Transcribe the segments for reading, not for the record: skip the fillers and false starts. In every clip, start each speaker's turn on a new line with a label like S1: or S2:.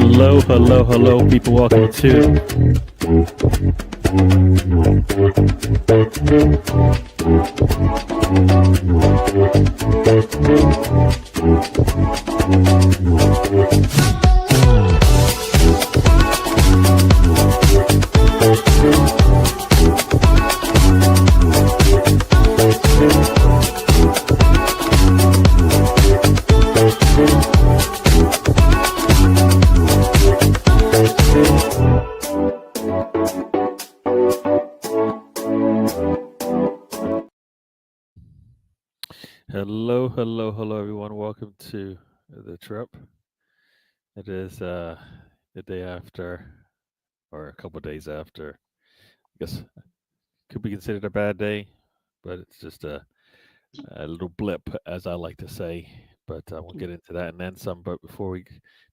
S1: Hello, people. Welcome to hello, everyone. Welcome to the trip. It is the day after, or a couple days after. I guess could be considered a bad day, but it's just a little blip, as I like to say. But we'll get into that and then some. But before we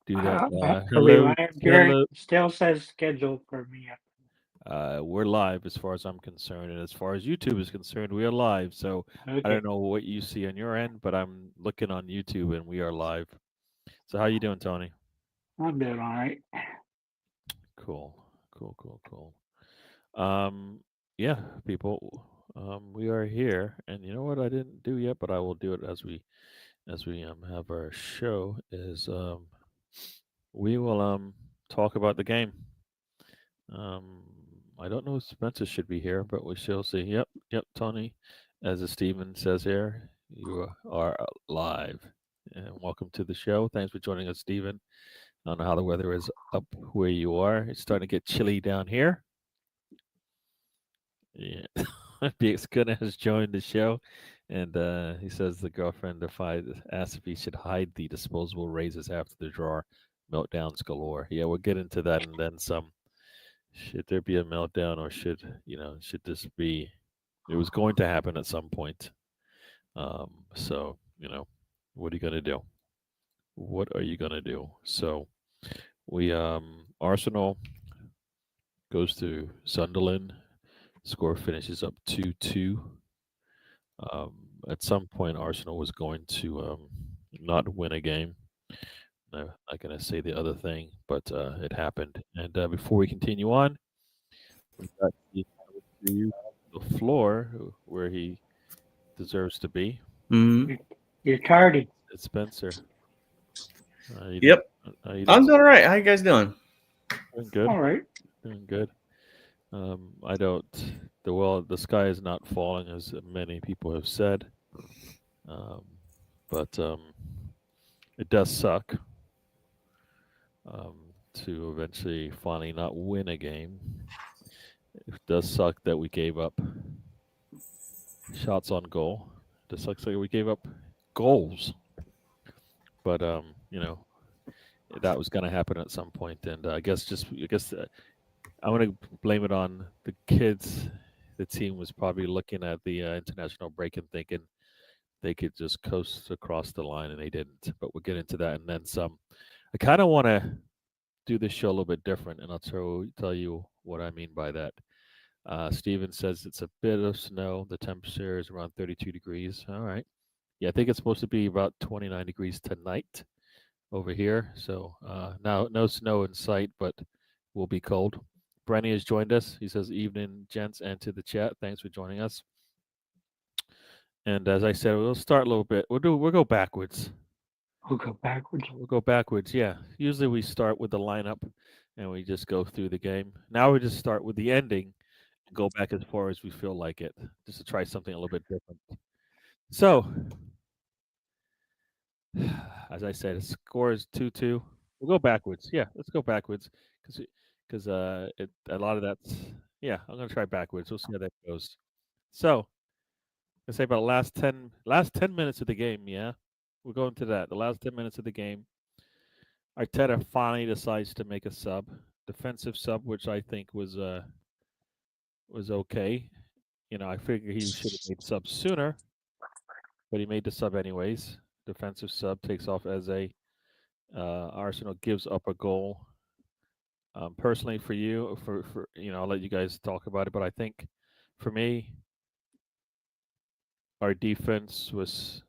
S1: do that,
S2: Are we
S1: hello,
S2: live, Gary?
S1: hello.
S2: Still says scheduled for me.
S1: We're live as far as I'm concerned, and as far as YouTube is concerned, we are live. So I
S2: Okay,
S1: don't know what you see on your end, but I'm looking on YouTube and we are live. So how you doing, Tony?
S2: I'm doing all right.
S1: Cool, cool. Um, yeah, people, we are here, and you know what I didn't do yet, but I will do it as we have our show. Is we will talk about the game. Um, I don't know if Spencer should be here, but we shall see. Yep, Tony, as Steven says here, you are live. And welcome to the show. Thanks for joining us, Steven. I don't know how the weather is up where you are. It's starting to get chilly down here. Yeah. BX Good has joined the show, and he says the girlfriend asked if he should hide the disposable razors after the drawer. Meltdowns galore. Yeah, we'll get into that and then some. Should there be a meltdown, or should this be? It was going to happen at some point. So what are you gonna do? What are you gonna do? So we Arsenal goes to Sunderland. Score finishes up 2-2. Um, at some point, Arsenal was going to not win a game. I'm not going to say the other thing, but it happened. And before we continue on, we got to the floor where he deserves to be.
S3: Mm.
S2: You're tardy.
S1: It's Spencer. How you
S3: Yep.
S1: doing? How you
S3: I'm
S1: doing?
S3: doing all right. How you guys doing?
S1: Doing good.
S2: All right.
S1: Doing good. I don't. The sky is not falling, as many people have said. Um, but it does suck um, to eventually finally not win a game. It does suck that we gave up shots on goal. It does suck that we gave up goals. But that was going to happen at some point, and I guess I'm going to blame it on the kids. The team was probably looking at the international break and thinking they could just coast across the line, and they didn't. But we'll get into that and then some. I kind of want to do this show a little bit different, and I'll tell you what I mean by that. Steven says it's a bit of snow. The temperature is around 32 degrees. All right. Yeah, I think it's supposed to be about 29 degrees tonight over here. So now no snow in sight, but will be cold. Brenny has joined us. He says, "Evening, gents," and to the chat. Thanks for joining us. And as I said, we'll start a little bit. We'll go backwards.
S2: We'll go backwards.
S1: We'll go backwards. Yeah. Usually we start with the lineup and we just go through the game. Now we just start with the ending and go back as far as we feel like it, just to try something a little bit different. So, as I said, the score is 2-2. We'll go backwards. Yeah, let's go backwards because a lot of that's yeah. I'm gonna try backwards. We'll see how that goes. So, let's say about last ten minutes of the game. Yeah, we're going to that. The last 10 minutes of the game. Arteta finally decides to make a defensive sub, which I think was okay. I figure he should have made sub sooner, but he made the sub anyways. Defensive sub takes off as a Arsenal gives up a goal. Personally, for you, for I'll let you guys talk about it, but I think for me, our defense was,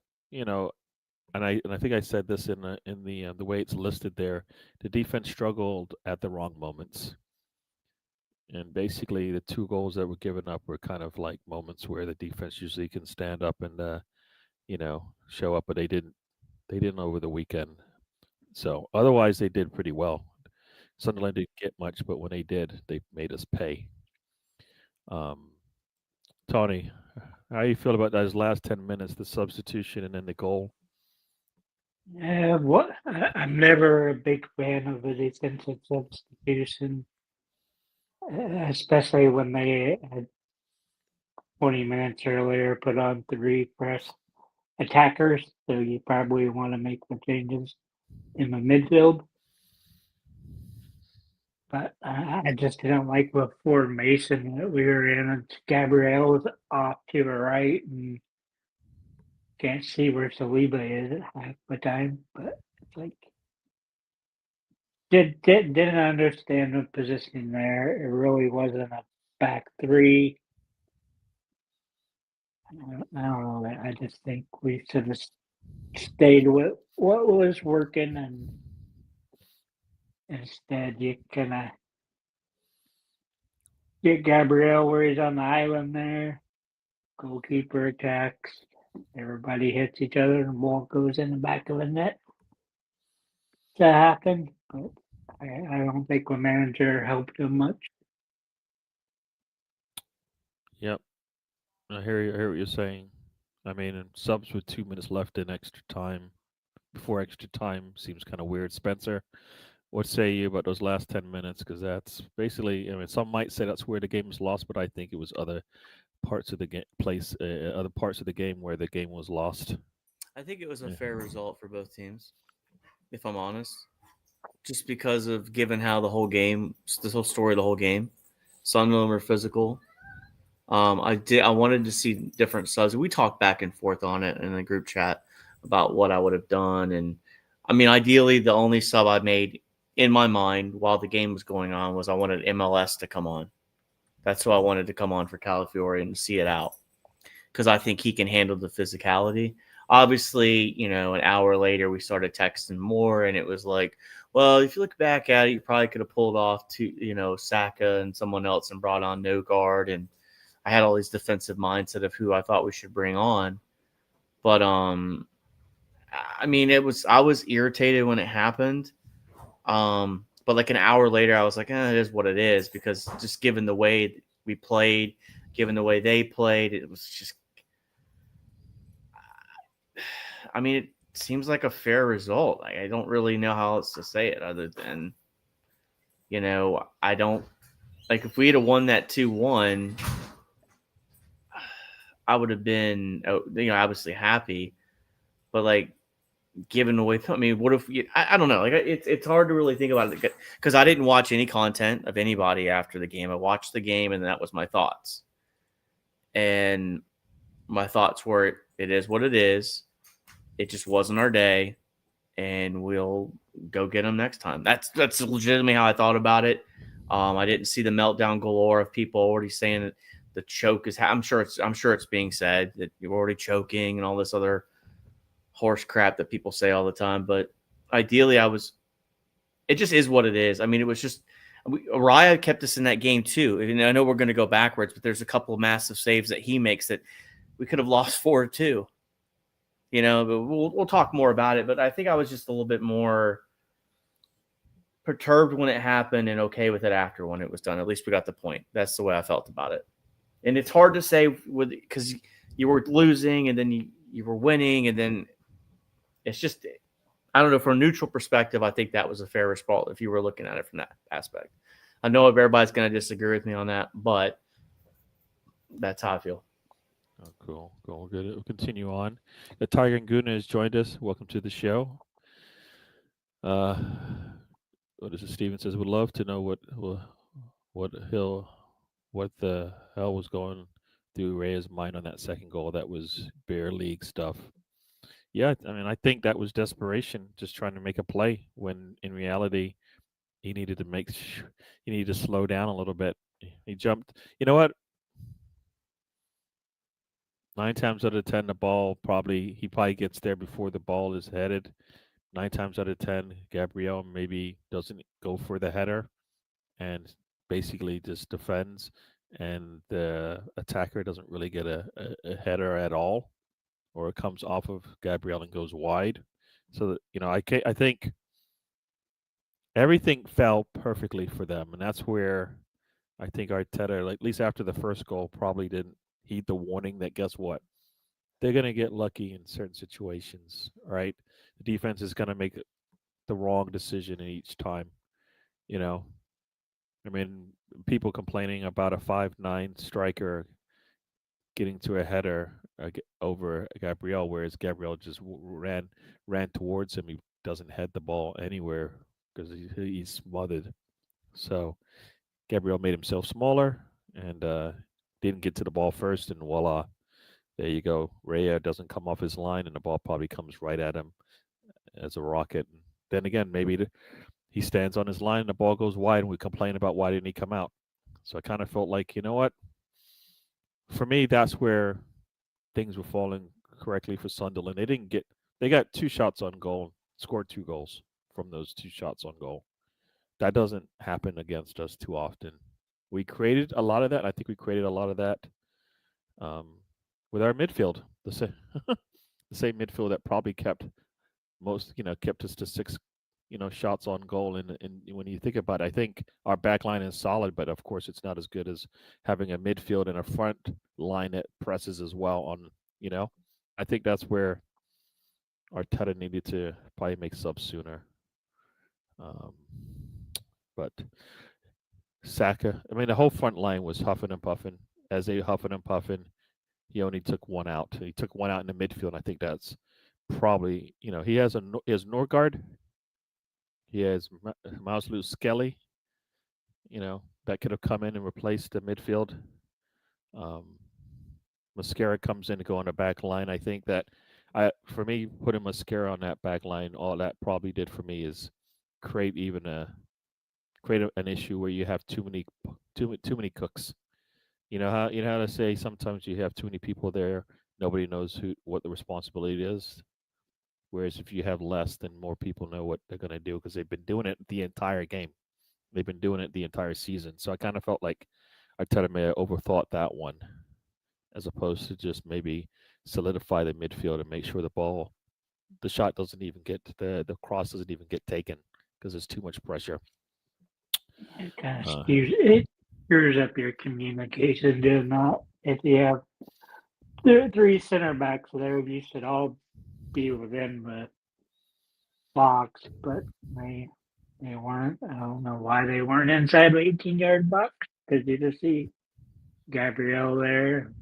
S1: and I think I said this the way it's listed there. The defense struggled at the wrong moments, and basically the two goals that were given up were kind of like moments where the defense usually can stand up and show up, but they didn't. They didn't over the weekend. So otherwise, they did pretty well. Sunderland didn't get much, but when they did, they made us pay. Um, Tony, how you feel about those last 10 minutes, the substitution, and then the goal?
S2: I'm never a big fan of the defensive substitution, especially when they had 20 minutes earlier put on three press attackers. So you probably want to make the changes in the midfield. But I just didn't like the formation that we were in. And Gabrielle was off to the right and can't see where Saliba is at half the time. But it's like didn't understand the positioning there. It really wasn't a back three. I don't know. I just think we should have stayed with what was working, and instead you kind of get Gabriel where he's on the island there. Goalkeeper attacks. Everybody hits each other, and the ball goes in the back of the net to happen. But I don't think the manager helped him much.
S1: Yep, I hear you. I hear what you're saying. I mean, and subs with 2 minutes left in extra time. Before extra time seems kind of weird. Spencer, what say you about those last 10 minutes? Because that's basically. I mean, some might say that's where the game was lost, but I think it was other parts of the other parts of the game where the game was lost.
S3: I think it was a
S1: Yeah.
S3: fair result for both teams, if I'm honest. Just because of given how the whole game, the whole story of the whole game, Sunderland were physical. I wanted to see different subs. We talked back and forth on it in the group chat about what I would have done, and I mean, ideally, the only sub I made in my mind while the game was going on was I wanted MLS to come on. That's who I wanted to come on for Calafiore and see it out because I think he can handle the physicality. Obviously, an hour later we started texting more, and it was like, well, if you look back at it, you probably could have pulled off Saka and someone else and brought on no guard, and I had all these defensive mindset of who I thought we should bring on. But I mean, I was irritated when it happened. But like an hour later, I was like, it is what it is, because just given the way we played, given the way they played, it was just. I mean, it seems like a fair result. I don't really know how else to say it other than, I don't like if we had won that 2-1, I would have been, obviously happy, but like given away. I mean, what if I don't know? Like it's hard to really think about it because I didn't watch any content of anybody after the game. I watched the game and that was my thoughts. And my thoughts were, it is what it is. It just wasn't our day, and we'll go get them next time. That's legitimately how I thought about it. I didn't see the meltdown galore of people already saying that the choke is. I'm sure it's being said that you're already choking and all this other horse crap that people say all the time. But ideally, it just is what it is. I mean, it was just Araya kept us in that game too. And I know we're going to go backwards, but there's a couple of massive saves that he makes that we could have lost 4-2. But we'll talk more about it. But I think I was just a little bit more perturbed when it happened and okay with it after when it was done. At least we got the point. That's the way I felt about it. And it's hard to say because you were losing and then you were winning, and then it's just, I don't know, from a neutral perspective, I think that was a fair result if you were looking at it from that aspect. I know everybody's going to disagree with me on that, but that's how I feel.
S1: Oh, cool. Good. We'll continue on. The Tiger and Guna has joined us. Welcome to the show. What is it? Steven says, would love to know what the hell was going through Reyes' mind on that second goal. That was bear league stuff. Yeah, I mean, I think that was desperation, just trying to make a play when in reality he needed to slow down a little bit. He jumped. You know what? 9 times out of 10, the ball he probably gets there before the ball is headed. 9 times out of 10, Gabriel maybe doesn't go for the header and basically just defends, and the attacker doesn't really get a header at all, or it comes off of Gabriel and goes wide. So that, I think everything fell perfectly for them, and that's where I think Arteta, like, at least after the first goal, probably didn't heed the warning that guess what, they're going to get lucky in certain situations, right? The defense is going to make the wrong decision each time. You know, I mean, people complaining about a 5'9" striker getting to a header over Gabriel, whereas Gabriel just ran towards him. He doesn't head the ball anywhere because he's smothered. So Gabriel made himself smaller and didn't get to the ball first, and voila, there you go. Raya doesn't come off his line, and the ball probably comes right at him as a rocket. And then again, maybe he stands on his line, and the ball goes wide, and we complain about why didn't he come out. So I kind of felt like, you know what? For me, that's where things were falling correctly for Sunderland. They got 2 shots on goal, scored 2 goals from those 2 shots on goal. That doesn't happen against us too often. We created a lot of that. I think we created a lot of that with our midfield. The same midfield that probably kept us to 6, shots on goal. And when you think about it, I think our back line is solid, but of course it's not as good as having a midfield and a front line that presses as well. I think that's where Arteta needed to probably make subs sooner. But Saka, I mean, the whole front line was huffing and puffing. As they huffing and puffing, he only took one out. He took one out in the midfield. And I think that's probably, he has Norgard, he has Mauslu Skelly, that could have come in and replaced the midfield. Mascara comes in to go on the back line. I think that for me, putting Mascara on that back line, all that probably did for me is create an issue where you have too many cooks. You know how to say sometimes you have too many people there, nobody knows what the responsibility is. Whereas if you have less, then more people know what they're going to do because they've been doing it the entire game. They've been doing it the entire season. So I kind of felt like Arteta may have overthought that one, as opposed to just maybe solidify the midfield and make sure the shot doesn't even get the cross doesn't even get taken because there's too much pressure.
S2: It kind of screws up your communication, does not? If you have 3 center backs there, you should all be within the box, but they weren't. I don't know why they weren't inside the 18-yard box, because you just see Gabriel there,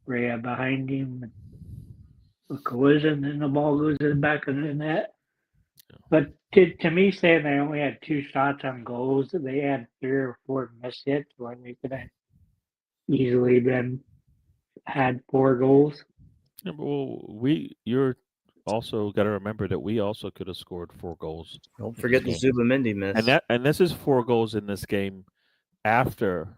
S2: Rhea behind him, a collision, and the ball goes in the back of the net. But to me, saying they only had 2 shots on goals, they had 3 or 4 missed hits when they could have easily had 4 goals.
S1: Yeah, well, you're also got to remember that we also could have scored 4 goals.
S3: Don't forget the Zubamendi miss.
S1: And this is 4 goals in this game after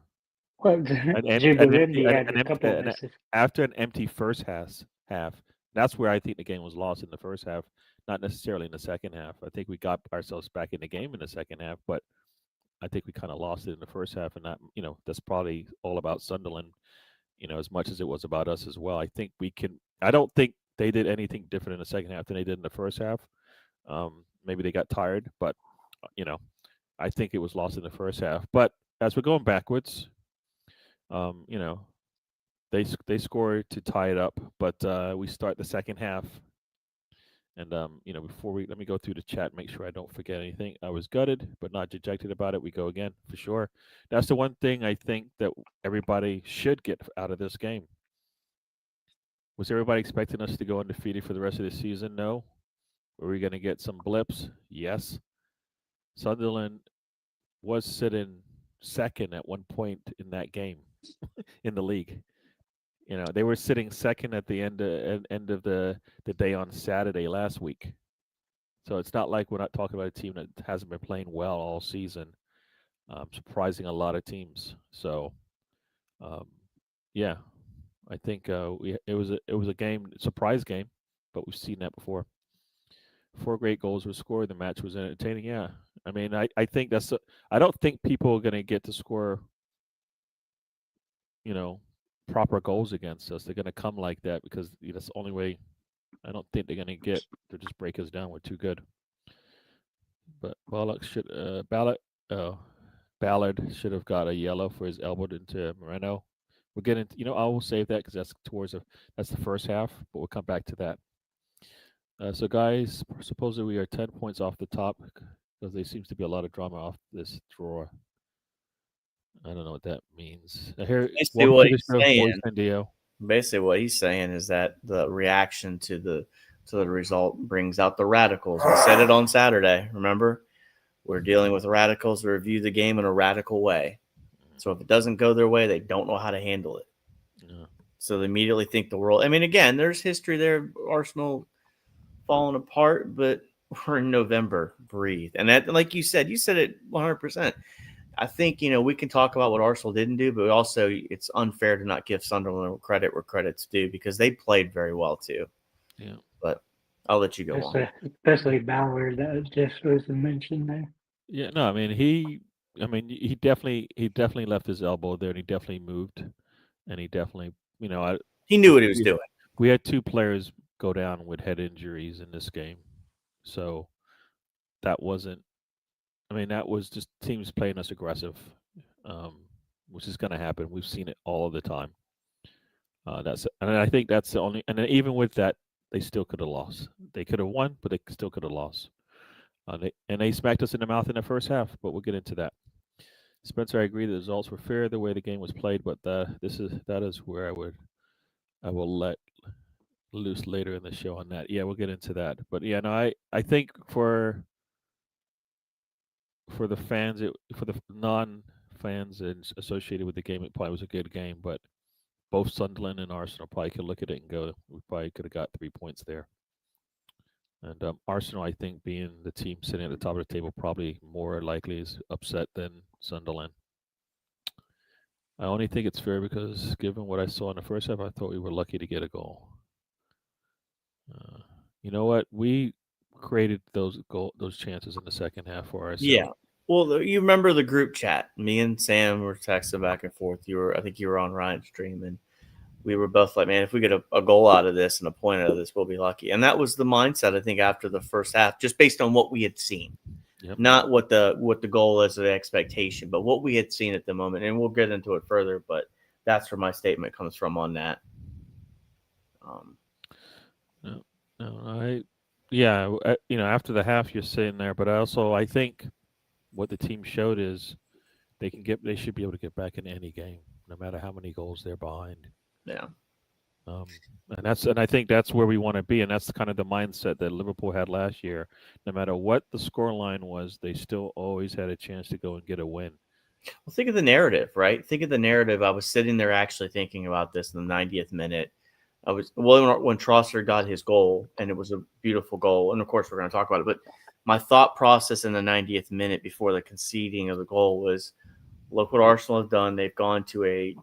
S2: Zubamendi had a couple misses.
S1: After an empty first half. That's where I think the game was lost in the first half, not necessarily in the second half. I think we got ourselves back in the game in the second half, but I think we kind of lost it in the first half, and that's probably all about Sunderland, as much as it was about us as well. I don't think they did anything different in the second half than they did in the first half. Maybe they got tired, but I think it was lost in the first half. But as we're going backwards, they score to tie it up, but we start the second half. And let me go through the chat, make sure I don't forget anything. I was gutted, but not dejected about it. We go again for sure. That's the one thing I think that everybody should get out of this game. Was everybody expecting us to go undefeated for the rest of the season? No. Were we going to get some blips? Yes. Sunderland was sitting second at one point in that game in the league. They were sitting second at the end of the day on Saturday last week. So it's not like we're not talking about a team that hasn't been playing well all season, surprising a lot of teams. So, yeah, I think it was a game surprise game, but we've seen that before. 4 great goals were scored. The match was entertaining. Yeah, I mean, I think I don't think people are going to get to score, you know, proper goals against us. They're going to come like that because that's the only way. I don't think they're going to get to just break us down. We're too good. But Ballard should have got a yellow for his elbow into Moreno. We'll get into, I will save that because that's the first half, but we'll come back to that. So, guys, supposedly we are 10 points off the top because there seems to be a lot of drama off this draw. I don't know what that means. Here,
S3: Basically,
S1: welcome
S3: what
S1: to the
S3: he's
S1: show,
S3: saying.
S1: Boys and Dio.
S3: Basically, what he's saying is that the reaction to the result brings out the radicals. We said it on Saturday. Remember, we're dealing with radicals who review the game in a radical way. So if it doesn't go their way, they don't know how to handle it.
S1: Yeah.
S3: So they immediately think the world. I mean, again, there's history there. Arsenal falling apart, but we're in November. Breathe. And that, like you said it 100%. I think, we can talk about what Arsenal didn't do, but also it's unfair to not give Sunderland credit where credit's due because they played very well too.
S1: Yeah.
S3: But I'll let you go on.
S2: Especially Ballard, that just was mentioned there.
S1: Yeah. No, I mean he definitely left his elbow there, and he definitely moved, and he definitely,
S3: He knew what he was doing.
S1: we had 2 players go down with head injuries in this game, so that wasn't. I mean, that was just teams playing us aggressive, which is going to happen. We've seen it all the time. And I think that's the only. And then even with that, they still could have lost. They could have won, but they still could have lost. They smacked us in the mouth in the first half, but we'll get into that. Spencer, I agree the results were fair the way the game was played, but that is where I will let loose later in the show on that. Yeah, we'll get into that. But yeah, no, I think for the fans, for the non-fans and associated with the game, it probably was a good game. But both Sunderland and Arsenal probably could look at it and go, we probably could have got 3 points there. And Arsenal, I think, being the team sitting at the top of the table, probably more likely is upset than Sunderland. I only think it's fair because, given what I saw in the first half, I thought we were lucky to get a goal. You know what? We created those chances in the second half for ourselves.
S3: Yeah. Well, you remember the group chat? Me and Sam were texting back and forth. I think you were on Ryan's stream, and we were both like, "Man, if we get a goal out of this and a point out of this, we'll be lucky." And that was the mindset, I think, after the first half, just based on what we had seen.
S1: Yep.
S3: Not what the goal is or the expectation, but what we had seen at the moment. And we'll get into it further, but that's where my statement comes from on that.
S1: After the half, you're sitting there, but I think what the team showed is they should be able to get back in any game, no matter how many goals they're behind.
S3: Yeah.
S1: And I think that's where we want to be, and that's kind of the mindset that Liverpool had last year. No matter what the scoreline was, they still always had a chance to go and get a win.
S3: Well, think of the narrative, right? Think of the narrative. I was sitting there actually thinking about this in the 90th minute. When Trossard got his goal, and it was a beautiful goal, and of course we're going to talk about it. But my thought process in the 90th minute before the conceding of the goal was, look what Arsenal have done. They've gone to a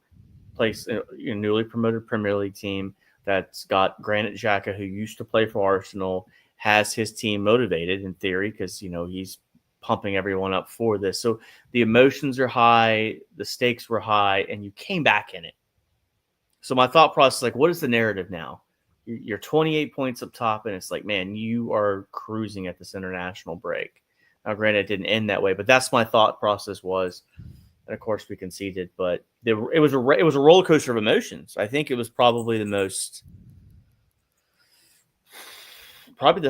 S3: place, a newly promoted Premier League team that's got Granit Xhaka, who used to play for Arsenal, has his team motivated in theory because he's pumping everyone up for this. So the emotions are high, the stakes were high, and you came back in it. So my thought process, like, what is the narrative now? You're 28 points up top, and it's like, man, you are cruising at this international break. Now, granted, it didn't end that way, but that's my thought process was. And of course, we conceded, but it was a roller coaster of emotions. I think it was probably the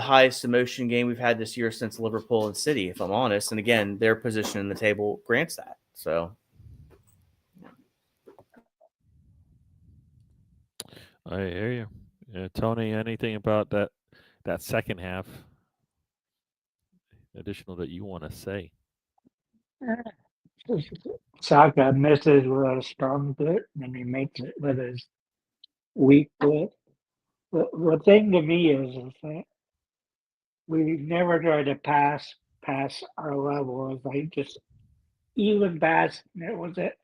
S3: highest emotion game we've had this year since Liverpool and City, if I'm honest. And again, their position in the table grants that. So.
S1: I hear you. Tony, anything about that second half additional that you want to say?
S2: Saka misses with a strong foot, and he makes it with his weak foot. The thing to me is that we never try to pass our level. It's like just even pass. That was it.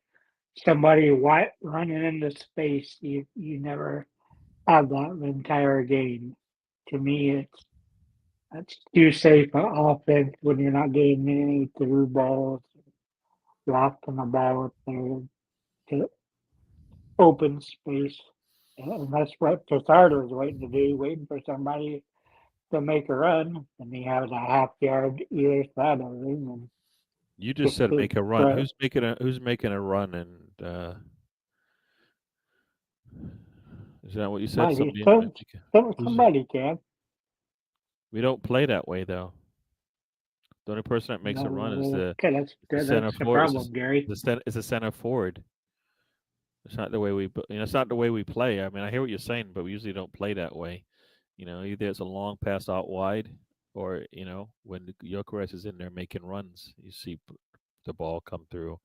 S2: somebody running into space, you never have that entire game. To me, that's too safe for offense when you're not getting any through balls, lofting the ball up there to open space. And that's what Pizarro was waiting to do, waiting for somebody to make a run, and he has a half yard either side of him, and
S1: You just
S2: gets
S1: said
S2: his
S1: make a run.
S2: throw.
S1: Who's making a run? And is that what you said?
S2: Somebody,
S1: Somebody. Who's?
S2: somebody can.
S1: We don't play that way though. The only person that makes a run is
S2: No,
S1: the
S2: okay,
S1: the center
S2: that's the
S1: forward.
S2: problem, Gary.
S1: It's the center forward. It's not the way it's not the way we play. I mean, I hear what you're saying, but we usually don't play that way. Either it's a long pass out wide, or when Gyökeres is in there making runs, you see the ball come through.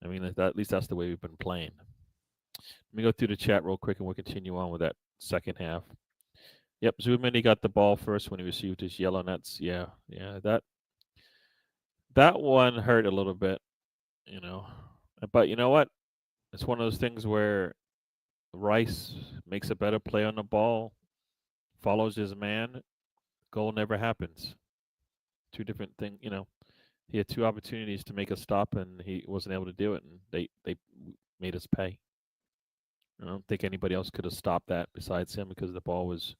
S1: I mean, at least that's the way we've been playing. Let me go through the chat real quick, and we'll continue on with that second half. Yep, Zumini got the ball first when he received his yellow nets. Yeah, that one hurt a little bit, But you know what? It's one of those things where Rice makes a better play on the ball, follows his man, goal never happens. Two different things, He had two opportunities to make a stop, and he wasn't able to do it, and they made us pay. I don't think anybody else could have stopped that besides him because the ball was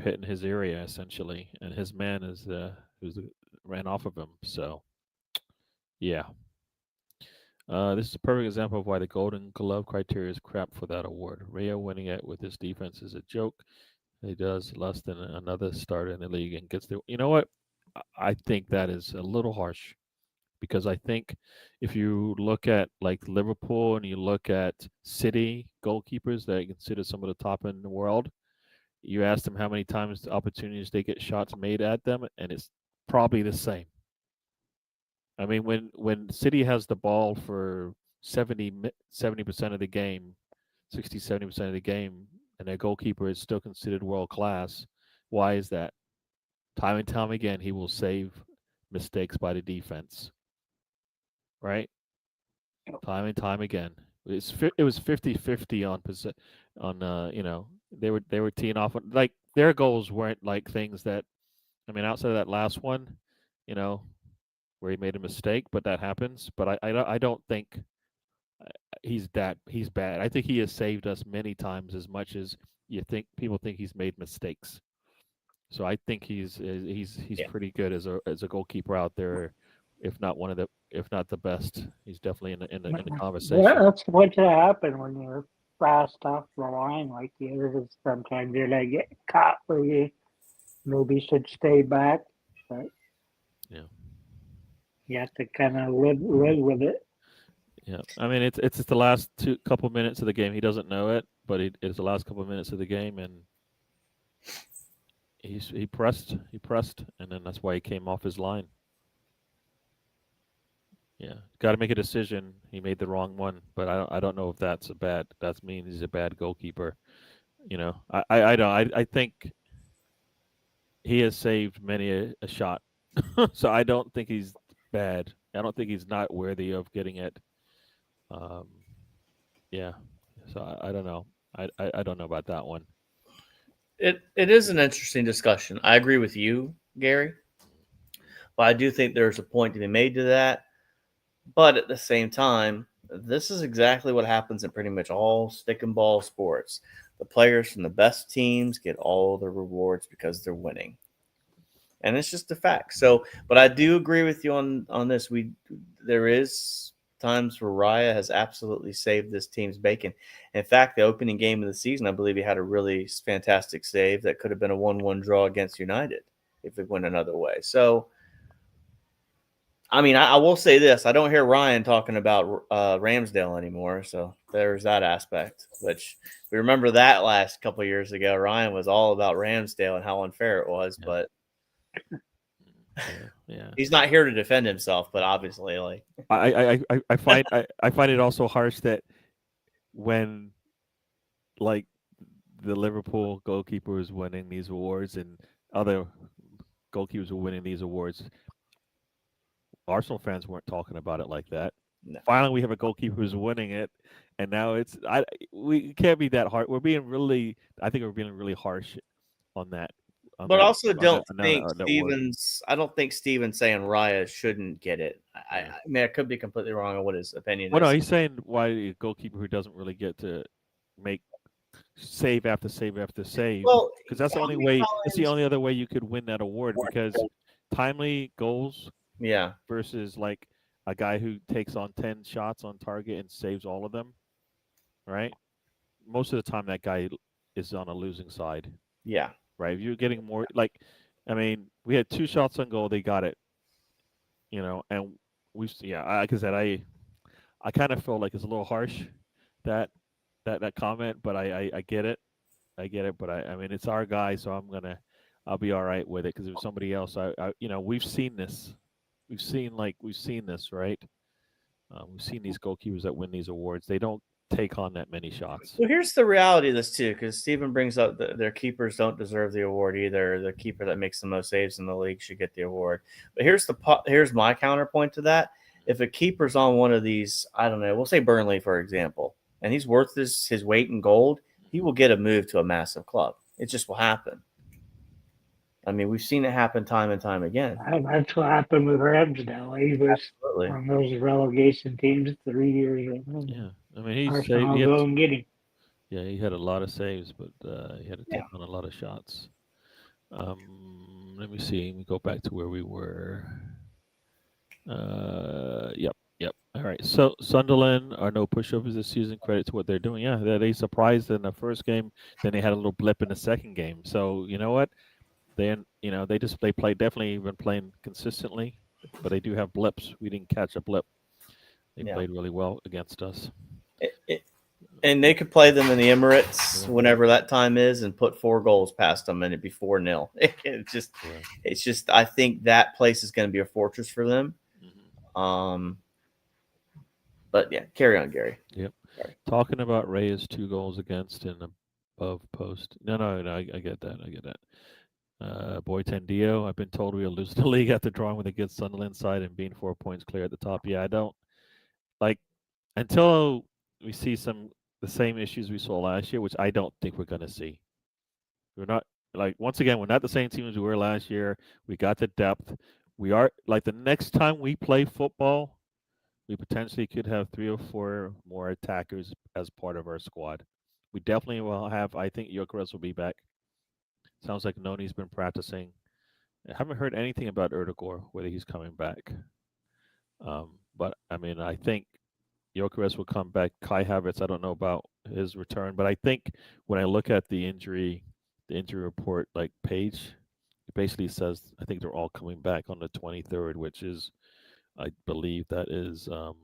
S1: hitting his area essentially, and his man ran off of him. So, yeah. This is a perfect example of why the Golden Glove criteria is crap for that award. Rayo winning it with his defense is a joke. He does less than another starter in the league and gets the. You know what? I think that is a little harsh because I think if you look at like Liverpool and you look at City goalkeepers that are considered some of the top in the world, you ask them how many times the opportunities they get shots made at them, and it's probably the same. I mean, when City has the ball for 70% of the game, 60-70% of the game, and their goalkeeper is still considered world class, why is that? Time and time again, he will save mistakes by the defense, right? Time and time again. It was 50-50 they were teeing off like their goals weren't like things that outside of that last one, where he made a mistake, but that happens. But I don't think he's bad. I think he has saved us many times as much as people think he's made mistakes. So I think he's pretty good as a goalkeeper out there, if not the best. He's definitely in the conversation.
S2: Yeah, that's what's gonna happen when you're fast off the line like you is sometimes you're gonna get caught where you maybe should stay back, but
S1: yeah,
S2: you have to kind of live with it.
S1: Yeah, I mean it's just the last couple minutes of the game. He doesn't know it, but it's the last couple minutes of the game, and he pressed, and then that's why he came off his line. Yeah, got to make a decision. He made the wrong one, but I don't know if that means he's a bad goalkeeper. I think he has saved many a shot, so I don't think he's bad. I don't think he's not worthy of getting it. Yeah, so I don't know. I don't know about that one.
S3: It is an interesting discussion. I agree with you, Gary, but I do think there's a point to be made to that. But at the same time, this is exactly what happens in pretty much all stick and ball sports. The players from the best teams get all the rewards because they're winning. And it's just a fact. So, but I do agree with you on this. There is times where Raya has absolutely saved this team's bacon. In fact, the opening game of the season, I believe he had a really fantastic save that could have been a 1-1 draw against United if it went another way. So, I mean, I will say this. I don't hear Ryan talking about Ramsdale anymore. So there's that aspect, which we remember that last couple of years ago. Ryan was all about Ramsdale and how unfair it was, but
S1: yeah.
S3: He's not here to defend himself, but obviously, like
S1: I find it also harsh that when like the Liverpool goalkeeper was winning these awards and other goalkeepers were winning these awards, Arsenal fans weren't talking about it like that.
S3: No.
S1: Finally, we have a goalkeeper who's winning it, and now we can't be that hard. We're being really, I think we're being really harsh on that,
S3: But also
S1: on that,
S3: don't
S1: on that,
S3: think
S1: on that word.
S3: Stevens. I don't think Stevens saying Raya shouldn't get it.
S1: Yeah.
S3: I mean, I could be completely wrong on what his opinion
S1: Well, no,
S3: is.
S1: he's saying why a goalkeeper who doesn't really get to make save after save after save,
S3: Well,
S1: because that's the
S3: how
S1: only
S3: many
S1: way. That's the
S3: times?
S1: only other way you could win that award. Because timely goals
S3: Yeah,
S1: versus like a guy who takes on 10 shots on target and saves all of them, right? Most of the time, that guy is on a losing side,
S3: yeah,
S1: right? If you're getting more, like, I mean, we had 2 shots on goal, they got it, and yeah, like I said, I kind of feel like it's a little harsh that that comment, but I get it. I get it, but I mean it's our guy, so I'll be all right with it because if it was somebody else, we've seen this, we've seen this, right? We've seen these goalkeepers that win these awards. They don't take on that many shots.
S3: Well, here's the reality of this too, because Steven brings up that their keepers don't deserve the award either. The keeper that makes the most saves in the league should get the award. But here's my counterpoint to that. If a keeper's on one of these, I don't know, we'll say Burnley for example, and he's worth his weight in gold, he will get a move to a massive club. It just will happen. I mean, we've seen it happen time and time again.
S2: That's what happened with Ramsdale. He was
S3: Absolutely.
S2: on those relegation teams 3 years ago.
S1: Yeah, I mean he saved.
S2: Arsenal go and get him.
S1: Yeah, he had a lot of saves, but he had to
S2: Yeah.
S1: take on a lot of shots. Let me see. Let me go back to where we were. Yep. All right. So Sunderland are no pushovers this season. Credit to what they're doing. Yeah, they surprised in the first game. Then they had a little blip in the second game. So you know what? They played definitely been playing consistently, but they do have blips. We didn't catch a blip. They played really well against us.
S3: And they could play them in the Emirates whenever that time is and put 4 goals past them and it'd be 4-0. It's just I think that place is going to be a fortress for them. But yeah, carry on, Gary.
S1: Yep. Sorry. Talking about Reyes 2 goals against and above post. No, I get that. Boy Tendio, I've been told we'll lose the league after drawing with a good Sunderland side and being 4 points clear at the top. Yeah, I don't like until we see the same issues we saw last year, which I don't think we're going to see. We're not once again, we're not the same team as we were last year. We got the depth. We are like the next time we play football, we potentially could have 3 or 4 more attackers as part of our squad. We definitely will have. I think Gyökeres will be back. Sounds like Noni's been practicing. I haven't heard anything about Erdogan, whether he's coming back. But I mean, I think Gyökeres will come back. Kai Havertz, I don't know about his return, but I think when I look at the injury report page, it basically says I think they're all coming back on the 23rd, which is, I believe that is the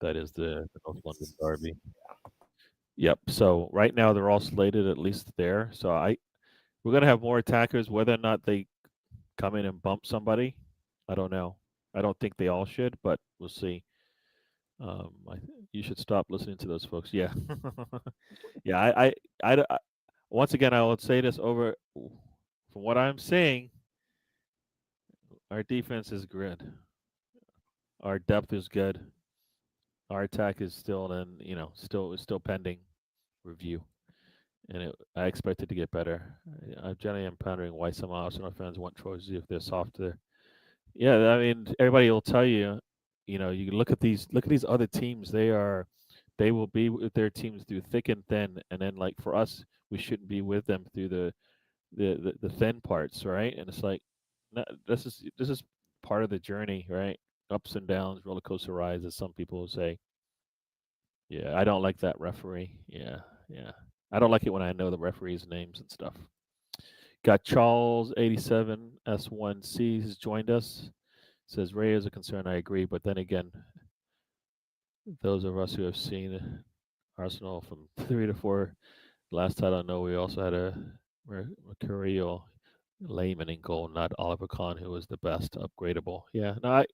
S1: North London derby. Yep. So right now they're all slated at least there. So we're gonna have more attackers. Whether or not they come in and bump somebody, I don't know. I don't think they all should, but we'll see. You should stop listening to those folks. Yeah, yeah. I once again, I would say this over. From what I'm seeing, our defense is good. Our depth is good. Our attack is still still pending review, and I expect it to get better. I generally am pondering why some Arsenal fans want choices if they're softer. Yeah, I mean, everybody will tell you, you look at these other teams. They will be with their teams through thick and thin, and then for us, we shouldn't be with them through the thin parts, right? And it's like, this is part of the journey, right? Ups and downs, roller coaster rides, as some people will say. Yeah, I don't like that referee. Yeah. I don't like it when I know the referees' names and stuff. Got Charles 87 S1C has joined us. Says Ray is a concern. I agree, but then again, those of us who have seen Arsenal from 3 to 4, last time I know we also had a Mercurial layman in goal, not Oliver Kahn, who was the best upgradable. Yeah, no,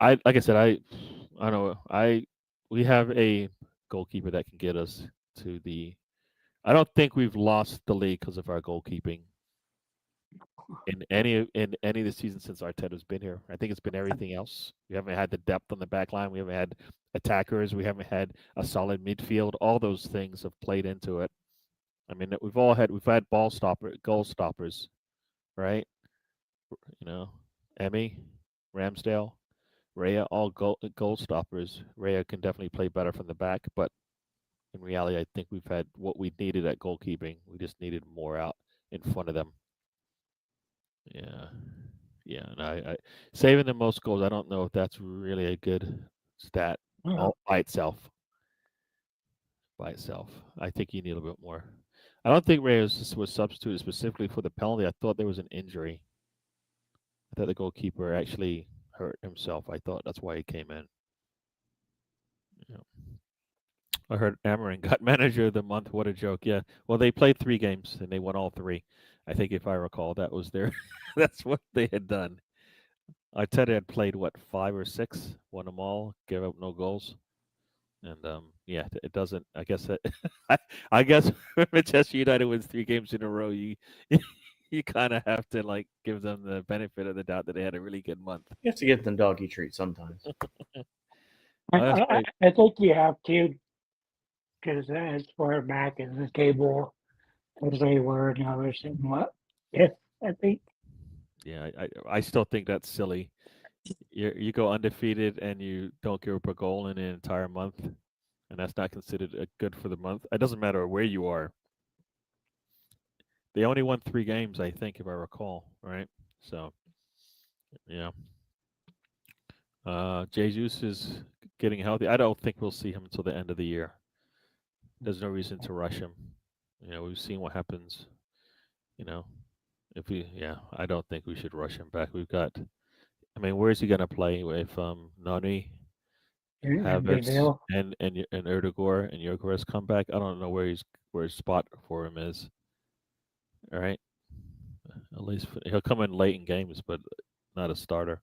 S1: I like I said, I don't know. We have a goalkeeper that can get us to the. I don't think we've lost the league because of our goalkeeping. in any of the seasons since Arteta's been here. I think it's been everything else. We haven't had the depth on the back line. We haven't had attackers. We haven't had a solid midfield. All those things have played into it. I mean, we've had goal stoppers, right? You know, Emmy, Ramsdale, Raya, all goal stoppers. Raya can definitely play better from the back, but in reality, I think we've had what we needed at goalkeeping. We just needed more out in front of them. Yeah, yeah. And I saving the most goals. I don't know if that's really a good stat all by itself. By itself, I think you need a little bit more. I don't think Reyes was substituted specifically for the penalty. I thought there was an injury. I thought the goalkeeper actually hurt himself. I thought that's why he came in. Yeah. I heard Amarin got manager of the month. What a joke! Yeah. Well, they played 3 games and they won all 3. I think if I recall, that was their. That's what they had done. Arteta had played what 5 or 6, won them all, gave up no goals, and yeah, it doesn't. I guess that, I guess when Manchester United wins 3 games in a row, you you kind of have to like give them the benefit of the doubt that they had a really good month.
S3: You have to give them doggy treats sometimes.
S2: I think you have to, because as far back as the table as they were, now they're sitting what? Yeah, I think.
S1: Yeah, I still think that's silly. You go undefeated and you don't give up a goal in an entire month, and that's not considered good for the month. It doesn't matter where you are. They only won 3 games, I think, if I recall, right? So, yeah. Jesus is getting healthy. I don't think we'll see him until the end of the year. There's no reason to rush him. We've seen what happens. You know, I don't think we should rush him back. We've got. I mean, where is he going to play if Nani, Havertz, and Erdogan and Gyökeres come back? I don't know where his spot for him is. All right, at least he'll come in late in games, but not a starter.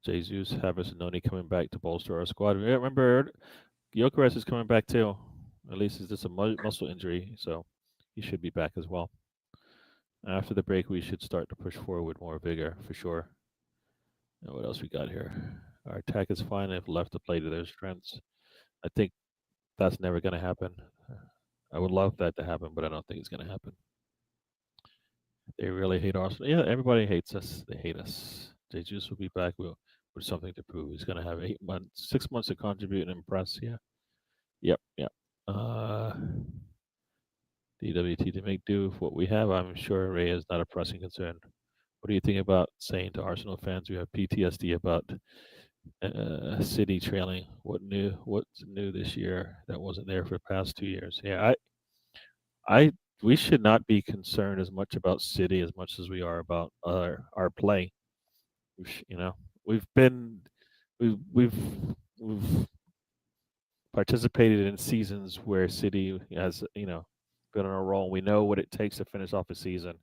S1: Jesus, Havertz, and Noni coming back to bolster our squad. Remember, Gyökeres is coming back too. At least it's just a muscle injury, so he should be back as well. After the break, we should start to push forward with more vigor for sure. And what else we got here? Our attack is fine. They've left to play to their strengths. I think that's never going to happen. I would love that to happen, but I don't think it's going to happen. They really hate Arsenal. Yeah, everybody hates us. They hate us. Jesus will be back with something to prove. He's going to have 6 months to contribute and impress. Yeah. Yep. Yep. DWTT to make do with what we have. I'm sure Ray is not a pressing concern. What do you think about saying to Arsenal fans we have PTSD about City trailing? What's new this year that wasn't there for the past 2 years? Yeah, we should not be concerned as much about City as much as we are about our play. We've participated in seasons where City has been on a roll. We know what it takes to finish off a season.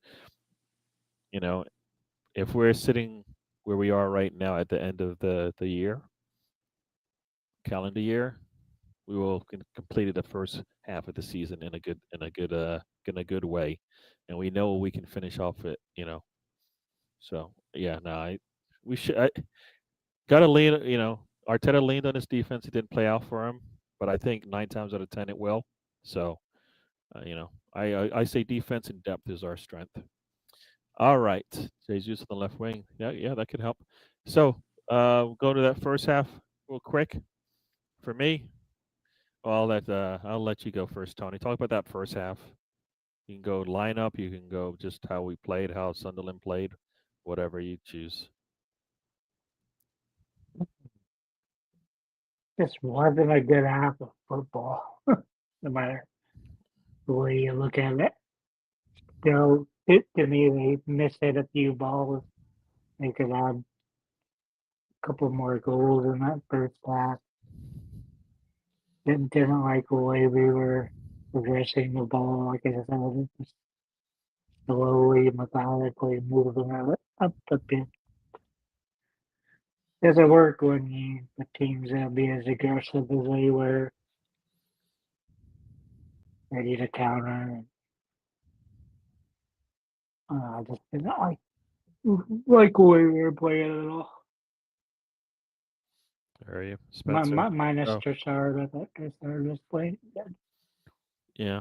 S1: If we're sitting where we are right now at the end of the year, calendar year, we will complete the first half of the season in a good way, and we know we can finish off it. So yeah, no, we should. Gotta lean. Arteta leaned on his defense. It didn't play out for him, but I think 9 times out of 10 it will. So, I say defense and depth is our strength. All right, Jesus on the left wing. Yeah, that could help. So, go to that first half real quick. For me, I'll let you go first, Tony. Talk about that first half. You can go lineup. You can go just how we played, how Sunderland played, whatever you choose.
S2: This wasn't a good half of football, no matter the way you look at it. To me, they missed a few balls. They could have a couple more goals in that first half. Didn't like the way we were progressing the ball. Like I said, just slowly, methodically moving it up the pitch. Doesn't work when the teams that be as aggressive as they were, ready to counter. I just didn't like the way we were playing at all.
S1: Are you, Spencer?
S2: Minus
S1: Oh.
S2: Trossard. I thought Trossard was playing good.
S1: Yeah.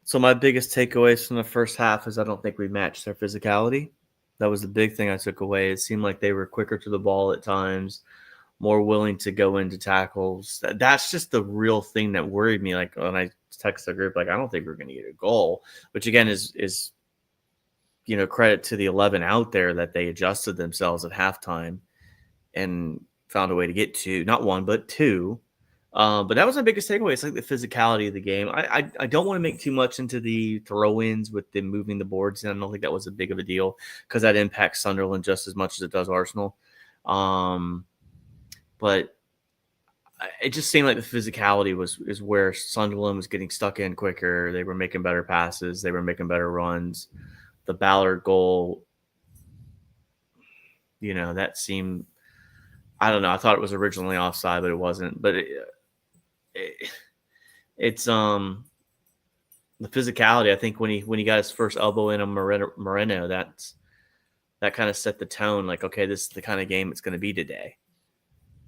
S3: So my biggest takeaways from the first half is I don't think we matched their physicality. That was the big thing I took away. It seemed like they were quicker to the ball at times, more willing to go into tackles. That's just the real thing that worried me. Like when I text the group, like I don't think we're going to get a goal, which again is credit to the 11 out there that they adjusted themselves at halftime and found a way to get two, not one but two. But that was my biggest takeaway. It's like the physicality of the game. I don't want to make too much into the throw-ins with them moving the boards, and I don't think that was a big of a deal because that impacts Sunderland just as much as it does Arsenal. But it just seemed like the physicality is where Sunderland was getting stuck in quicker. They were making better passes. They were making better runs. The Ballard goal, that seemed, I don't know. I thought it was originally offside, but it wasn't. But it's the physicality. I think when he got his first elbow in on Moreno, that kind of set the tone. Like, okay, this is the kind of game it's going to be today.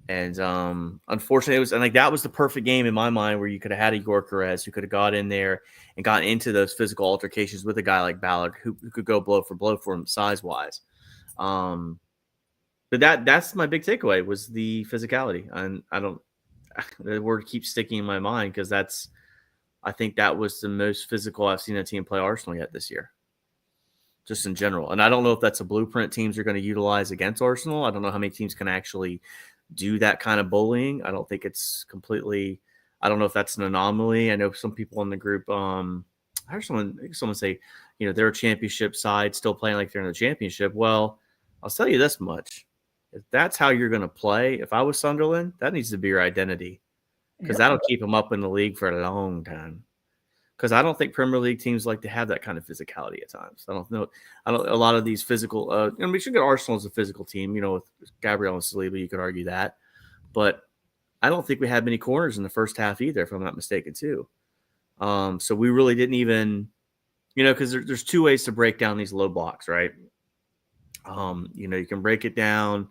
S3: And unfortunately, that was the perfect game in my mind where you could have had Igor Perez who could have got in there and gotten into those physical altercations with a guy like Ballard who could go blow for him size wise. But that's my big takeaway was the physicality. And the word keeps sticking in my mind because I think that was the most physical I've seen a team play Arsenal yet this year, just in general. And I don't know if that's a blueprint teams are going to utilize against Arsenal. I don't know how many teams can actually do that kind of bullying. I don't think it's completely. I don't know if that's an anomaly. I know some people in the group. I heard someone say, they're a championship side still playing like they're in the championship. Well, I'll tell you this much. If that's how you're going to play, if I was Sunderland, that needs to be your identity because that'll keep them up in the league for a long time. Because I don't think Premier League teams like to have that kind of physicality at times. I don't know. A lot of these physical. We should get Arsenal as a physical team. With Gabriel and Saliba, you could argue that, but I don't think we had many corners in the first half either, if I'm not mistaken, too. So we really didn't even, because there's two ways to break down these low blocks, right? You can break it down,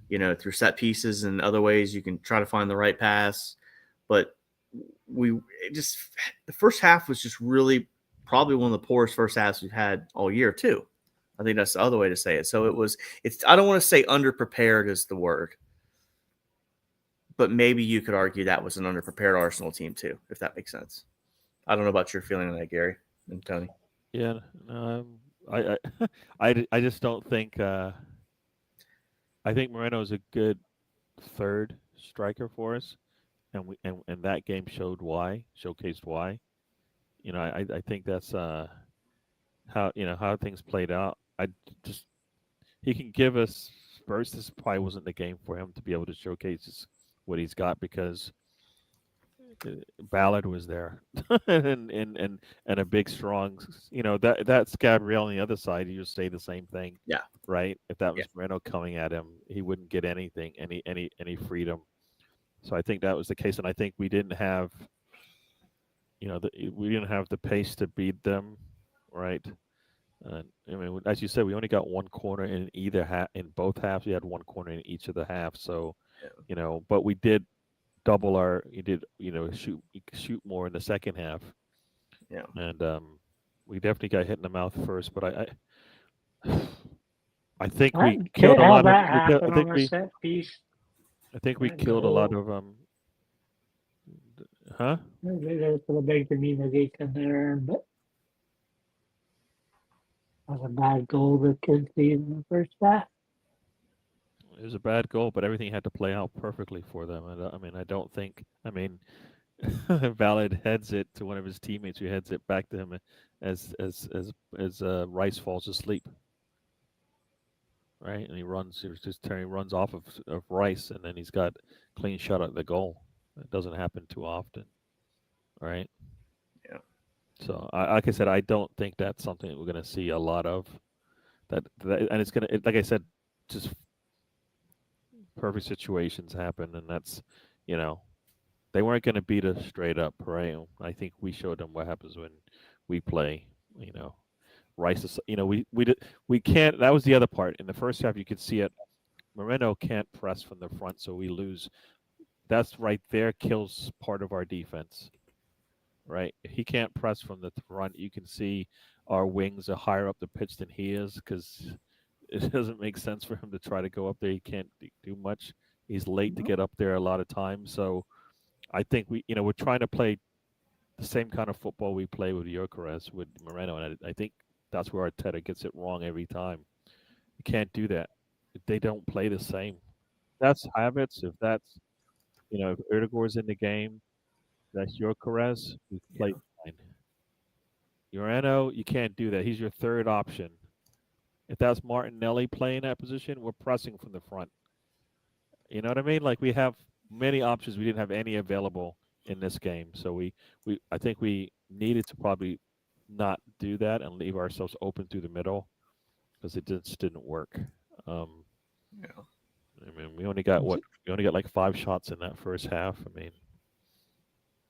S3: through set pieces, and other ways you can try to find the right pass, but the first half was just really probably one of the poorest first halves we've had all year too. I think that's the other way to say it. So I don't want to say underprepared is the word, but maybe you could argue that was an underprepared Arsenal team too, if that makes sense. I don't know about your feeling on that, Gary and Tony.
S1: Yeah, I just don't think. I think Moreno is a good third striker for us, and that game showcased why. I think that's how things played out. He can give us Spurs. This probably wasn't the game for him to be able to showcase what he's got because Ballard was there, and a big strong. That's Gabriel on the other side. You just say the same thing.
S3: Yeah.
S1: Right. If that was Moreno coming at him, he wouldn't get anything, any freedom. So I think that was the case, and I think we didn't have, we didn't have the pace to beat them, right? As you said, we only got one corner in either half. In both halves, we had one corner in each of the halves. So, but we did double our. You did, shoot more in the second half.
S3: Yeah.
S1: And we definitely got hit in the mouth first, but I think we killed a lot of. I think we killed a lot of Huh?
S2: There's a big communication there, but that was a bad goal that could see in the first half.
S1: It was a bad goal, but everything had to play out perfectly for them. I don't think. Ballard heads it to one of his teammates, who heads it back to him as Rice falls asleep. Right, and he runs. He runs off of Rice, and then he's got clean shot at the goal. It doesn't happen too often, right?
S3: Yeah.
S1: So, like I said, I don't think that's something that we're going to see a lot of. And it's going to, like I said, just perfect situations happen, and that's, they weren't going to beat us straight up, right? I think we showed them what happens when we play, Rice is, we can't. That was the other part. In the first half, you could see it. Moreno can't press from the front, so we lose. That's right there kills part of our defense. Right, if he can't press from the front, you can see our wings are higher up the pitch than he is because it doesn't make sense for him to try to go up there. He can't do much. He's late to get up there a lot of times. So I think we're trying to play the same kind of football we play with Gyökeres, with Moreno, and I think that's where Arteta gets it wrong every time. You can't do that. They don't play the same. That's Havertz. If that's if Erdegaard's in the game, that's Gyökeres. We play fine. Moreno, you can't do that. He's your third option. If that's Martinelli playing that position, we're pressing from the front. You know what I mean? Like, we have many options. We didn't have any available in this game. So I think we needed to probably not do that and leave ourselves open through the middle because it just didn't work.
S3: Yeah.
S1: I mean, we only got like 5 shots in that first half. I mean,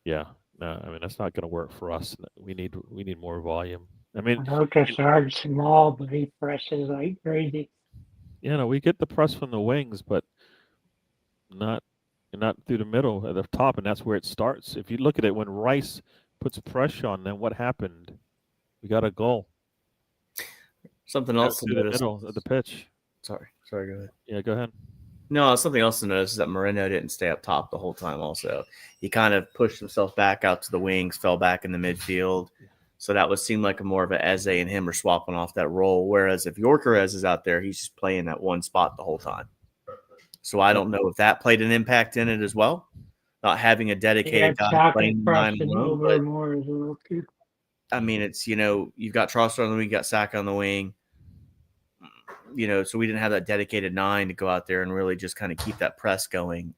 S1: yeah, no, I mean that's not going to work for us. We need more volume. I mean,
S2: Trossard's small, but he presses like crazy.
S1: We get the press from the wings, but not through the middle at the top, and that's where it starts. If you look at it, when Rice puts pressure on them, what happened? We got a goal.
S3: Something else
S1: to the middle of the pitch.
S3: Sorry, go ahead.
S1: Yeah, go ahead.
S3: No, something else to notice is that Moreno didn't stay up top the whole time. Also, he kind of pushed himself back out to the wings, fell back in the midfield. So that would seem like more of a Eze and him are swapping off that role. Whereas if Gyökeres is out there, he's just playing that one spot the whole time. So I don't know if that played an impact in it as well. Not having a dedicated guy playing
S2: over more as well too.
S3: I mean, it's you've got Trossard on the wing, you got Saka on the wing. So we didn't have that dedicated 9 to go out there and really just kind of keep that press going.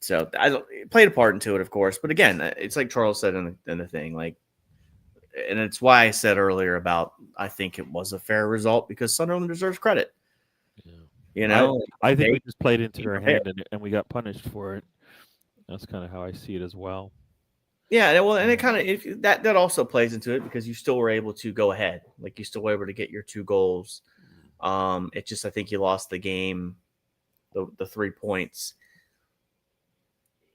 S3: So it played a part into it, of course. But again, it's like Charles said in the thing, like, and it's why I said earlier about I think it was a fair result because Sunderland deserves credit.
S1: Yeah. I think we just played into their hand and we got punished for it. That's kind of how I see it as well.
S3: Yeah, well, and it kind of that also plays into it because you still were able to go ahead, like you still were able to get your 2 goals. It just I think you lost the game, the 3 points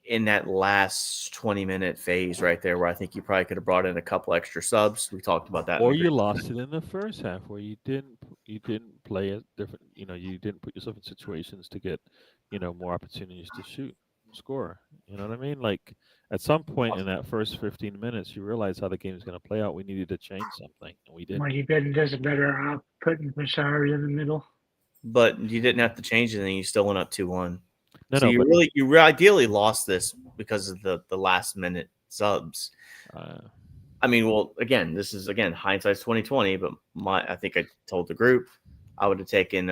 S3: in that last 20-minute phase right there, where I think you probably could have brought in a couple extra subs. We talked about that.
S1: Or you lost it in the first half where you didn't play it different. You didn't put yourself in situations to get more opportunities to shoot, score. You know what I mean? Like, at some point in that first 15 minutes, you realize how the game is going to play out. We needed to change something, and we didn't.
S2: Well, you did a better job putting Trossard in the middle.
S3: But you didn't have to change anything. You still went up 2-1.
S1: No,
S3: you ideally lost this because of the last minute subs. I mean, well, again, this is hindsight's 2020. But I think I told the group I would have taken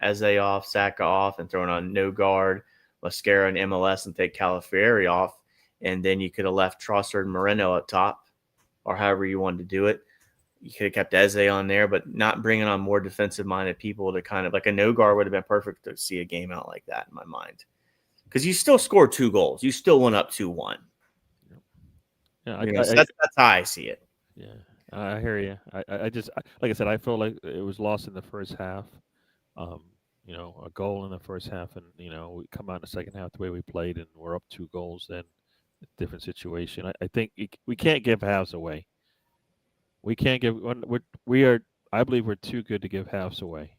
S3: Eze off, Saka off, and thrown on Nogard, Mascara, and MLS, and take Calafieri off. And then you could have left Trossard and Moreno up top, or however you wanted to do it. You could have kept Eze on there, but not bringing on more defensive-minded people to kind of like a Nogard would have been perfect to see a game out like that in my mind. Because you still scored 2 goals. You still went up 2-1.
S1: Yeah,
S3: so that's how I see it.
S1: Yeah, I hear you. I just, like I said, I feel like it was lost in the first half. A goal in the first half, and we come out in the second half the way we played, and we're up 2 goals. Then different situation. I think we can't give halves away. We can't give. We are. I believe we're too good to give halves away.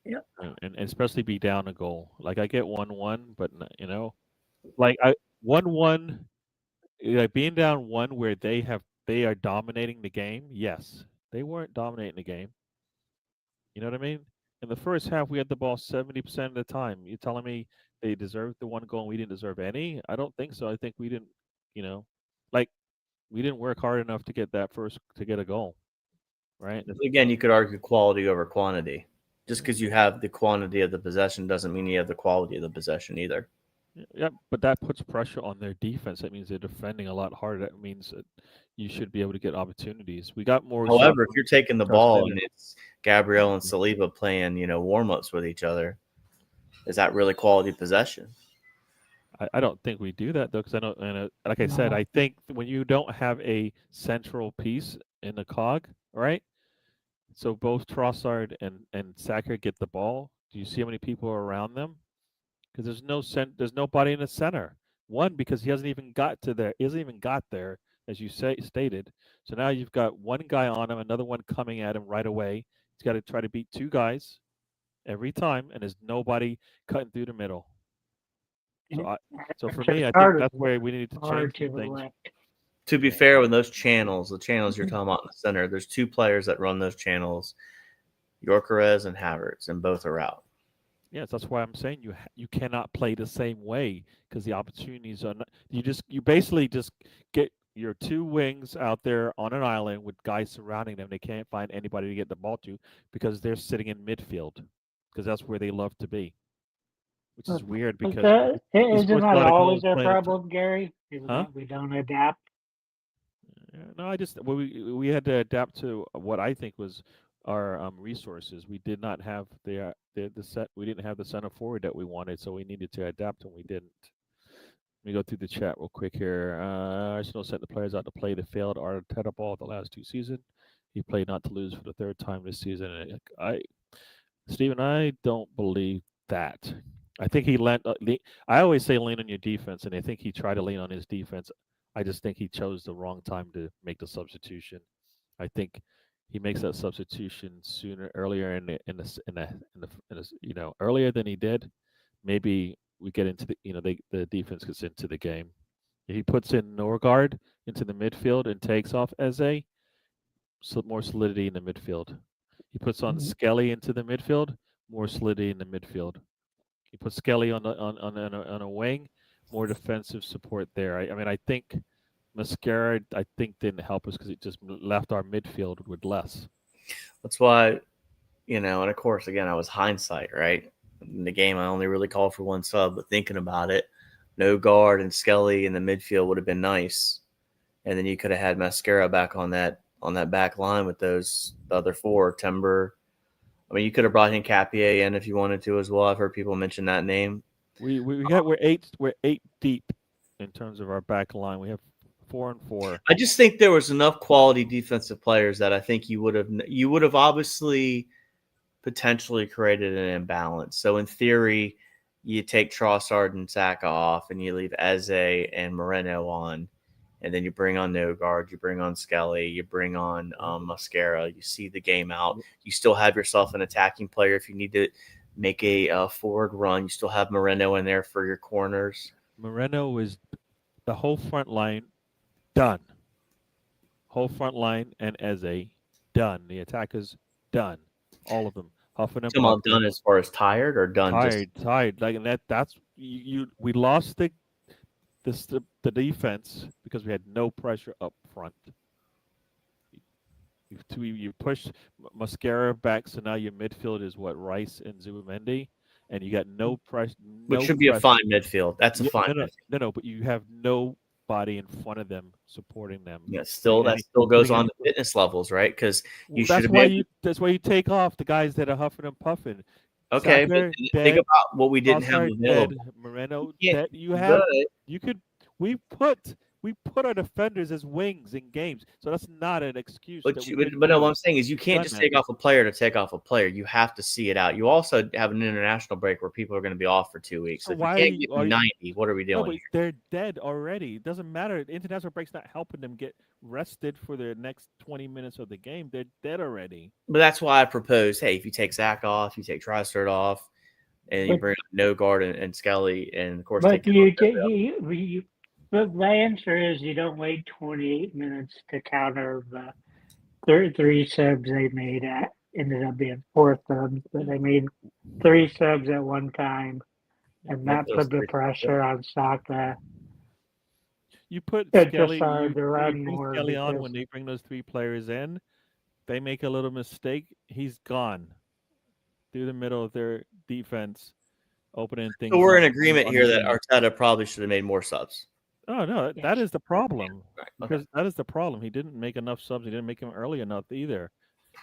S2: Yeah.
S1: And especially be down a goal. Like, I get 1-1, but like 1-1, like being down 1 where they are dominating the game. Yes, they weren't dominating the game. You know what I mean? In the first half, we had the ball 70% of the time. You're telling me they deserved the 1 goal and we didn't deserve any? I don't think so. I think we didn't, we didn't work hard enough to get a goal, right?
S3: Again, you could argue quality over quantity. Just because you have the quantity of the possession doesn't mean you have the quality of the possession either.
S1: Yeah, but that puts pressure on their defense. That means they're defending a lot harder. That means that you should be able to get opportunities. We got more.
S3: However, if you're taking the ball and it's Gabriel and Saliba playing, warm-ups with each other, is that really quality possession?
S1: I don't think we do that though, because I don't. And like I said,
S2: No.
S1: I think when you don't have a central piece in the cog, right? So both Trossard and Sacker get the ball. Do you see how many people are around them? Because there's nobody in the center. One, because he hasn't even got to there. He hasn't even got there, as you stated. So now you've got one guy on him, another one coming at him right away. He's got to try to beat two guys every time, and there's nobody cutting through the middle. So for me, I think that's where we need to change some things.
S3: To be fair, with those channels, the channels you're talking about in the center, there's two players that run those channels, Yorkerez and Havertz, and both are out.
S1: Yes, that's why I'm saying you cannot play the same way because the opportunities are not. You basically just get your two wings out there on an island with guys surrounding them. They can't find anybody to get the ball to because they're sitting in midfield because that's where they love to be, which is weird because
S2: isn't that always our problem, Gary? That we don't adapt.
S1: No, we had to adapt to what I think was our resources. We did not have the set. We didn't have the center forward that we wanted, so we needed to adapt, and we didn't. Let me go through the chat real quick here. Arsenal sent the players out to play the failed Arteta ball the last 2 seasons. He played not to lose for the 3rd time this season. Stephen, I don't believe that. I think he lent. I always say lean on your defense, and I think he tried to lean on his defense. I just think he chose the wrong time to make the substitution. I think he makes that substitution earlier in the earlier than he did. Maybe we get into the defense gets into the game. He puts in Norgard into the midfield and takes off Eze, more solidity in the midfield. He puts on Skelly into the midfield, more solidity in the midfield. He puts Skelly on a wing, more defensive support there. I think Mascara, didn't help us because it just left our midfield with less.
S3: That's why, and of course, again, I was hindsight, right? In the game, I only really called for one sub, but thinking about it, no guard and Skelly in the midfield would have been nice, and then you could have had Mascara back on that back line with those other 4, Timber. You could have brought in Capier in if you wanted to as well. I've heard people mention that name.
S1: We're 8 deep in terms of our back line. We have 4 and 4.
S3: I just think there was enough quality defensive players that I think you would have obviously potentially created an imbalance. So in theory, you take Trossard and Saka off, and you leave Eze and Moreno on, and then you bring on Nogard, you bring on Skelly, you bring on Mascara. You see the game out. You still have yourself an attacking player if you need to make a forward run. You still have Moreno in there for your corners.
S1: Moreno is the whole front line done. Whole front line and Eze done. The attackers done. All of them. Huffing and
S3: puffing. Done as far as tired or done?
S1: Tired. Like that's you. We lost the defense because we had no pressure up front. You push Mascara back, so now your midfield is what, Rice and Zubimendi, and you got no pressure.
S3: Which should be a fine midfield. That's a fine midfield.
S1: No, but you have nobody in front of them supporting them.
S3: Yeah, that still goes on to fitness levels, right? Because
S1: that's why you take off the guys that are huffing and puffing.
S3: Okay, but think about what we didn't have available.
S1: Moreno, we put our defenders as wings in games, so that's not an excuse.
S3: But no, what I'm saying is you can't just take off a player to take off a player. You have to see it out. You also have an international break where people are going to be off for 2 weeks. So if you can't get 90, what are we doing?
S1: No, they're dead already. It doesn't matter. The international break's not helping them get rested for the next 20 minutes of the game. They're dead already.
S3: But that's why I propose, hey, if you take Zach off, you take Trossard off, and you bring Nogard and Skelly, and of course,
S2: but the answer is you don't wait 28 minutes to counter the 3 subs they made. Ended up being 4 subs, but they made 3 subs at one time, and that put the pressure on Saka.
S1: You put Skelly
S2: on
S1: when they bring those 3 players in. They make a little mistake, he's gone through the middle of their defense, opening things.
S3: So we're in agreement here that Arteta probably should have made more subs.
S1: Oh no, that is the problem. Because that is the problem. He didn't make enough subs. He didn't make them early enough either.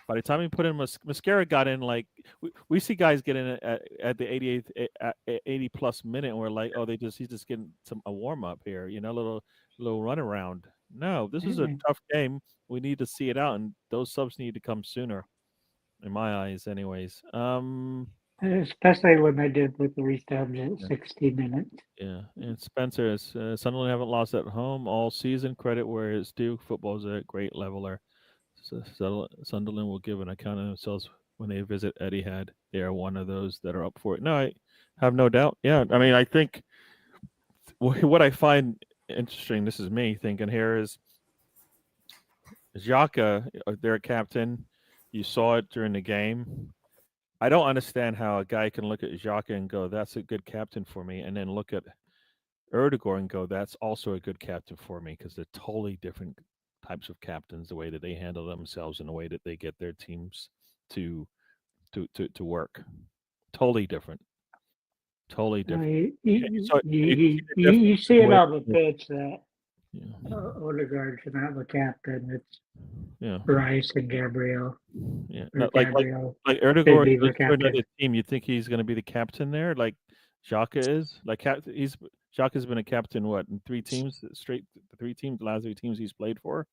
S1: By the time he put in Mascara got in like we see guys get in at the 88th 80 plus minute and we're like, oh, he's just getting a warm up here, a little run around. No, this is a tough game. We need to see it out, and those subs need to come sooner, in my eyes, anyways.
S2: Especially when they did with the resubs at 60 minutes.
S1: Yeah, and Spencer, Sunderland haven't lost at home all season. Credit where it's due. Football's a great leveler. Sunderland will give an account of themselves when they visit Etihad. They are one of those that are up for it. No, I have no doubt. Yeah, I mean, I think what I find interesting, this is me thinking here, is Xhaka, their captain. You saw it during the game. I don't understand how a guy can look at Xhaka and go, that's a good captain for me, and then look at Erdogan and go, that's also a good captain for me, because they're totally different types of captains, the way that they handle themselves and the way that they get their teams to work. Totally different. Totally different.
S2: You see it on the pitch that Odegaard should not have a captain. It's Rice and Gabriel.
S1: Yeah, like Erdogan goes to another team. You think he's going to be the captain there, like Xhaka is? Like Xhaka's been a captain in 3 teams straight? The 3 teams, the last 3 teams he's played for.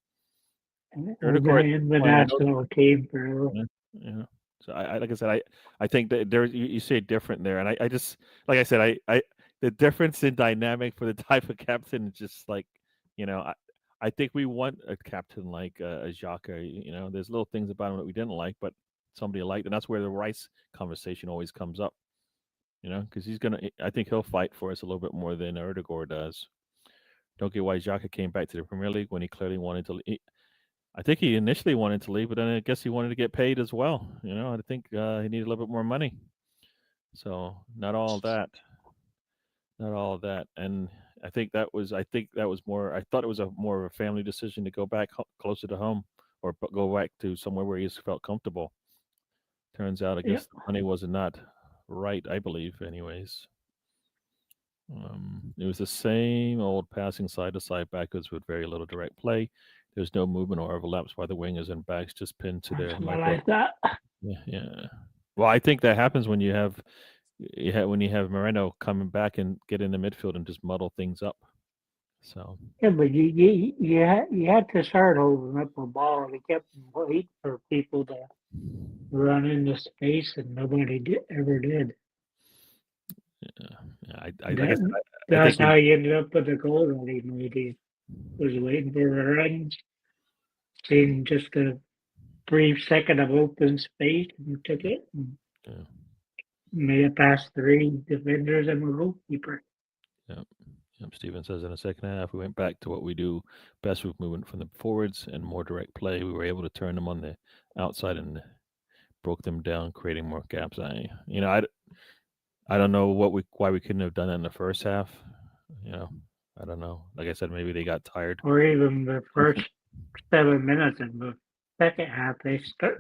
S2: Erdogan in the national team, bro.
S1: Yeah. So like I said, I think that there you see it different there, and I just, like I said, I the difference in dynamic for the type of captain is just like, I think we want a captain like a Xhaka. There's little things about him that we didn't like, but somebody liked, and that's where the Rice conversation always comes up. Because I think he'll fight for us a little bit more than Erdogan does. Don't get why Xhaka came back to the Premier League when he clearly wanted to. I think he initially wanted to leave, but then I guess he wanted to get paid as well. I think he needed a little bit more money. So not all of that, and I think that was more. I thought it was more of a family decision to go back closer to home, or go back to somewhere where he felt comfortable. Turns out, I guess the money was not right. I believe, anyways. It was the same old passing side to side backwards with very little direct play. There's no movement or overlaps by the wingers and backs, just pinned to their.
S2: I like that.
S1: Yeah. Well, I think that happens when you have Moreno coming back and get in the midfield and just muddle things up. So
S2: yeah, but you had to start holding up a ball. They kept waiting for people to run into space, and nobody ever did.
S1: Yeah,
S2: that's how he ended up with the goal that he made. He was waiting for a run, seeing just a brief second of open space, and took it. And made it past 3 defenders and a goalkeeper.
S1: Yep. Steven says in the second half, we went back to what we do best with movement from the forwards and more direct play. We were able to turn them on the outside and broke them down, creating more gaps. I don't know why we couldn't have done that in the first half. I don't know. Like I said, maybe they got tired.
S2: Or even the first 7 minutes in the second half,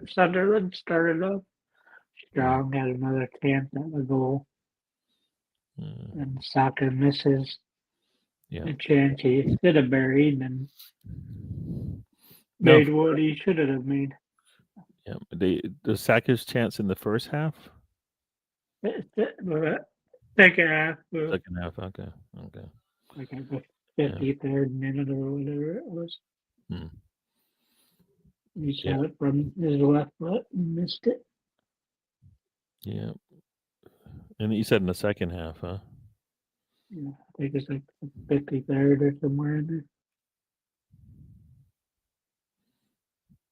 S2: Sunderland started up strong, had another chance at the goal. And Saka misses a chance he should have buried and made what he should have made.
S1: Yeah, the Saka's chance in the first half?
S2: Second half.
S1: Second half, okay.
S2: Like the 53rd minute or whatever it was. He shot it from his left foot and missed it.
S1: Yeah. And you said in the second half, huh?
S2: Yeah, I think it's like the 53rd or somewhere in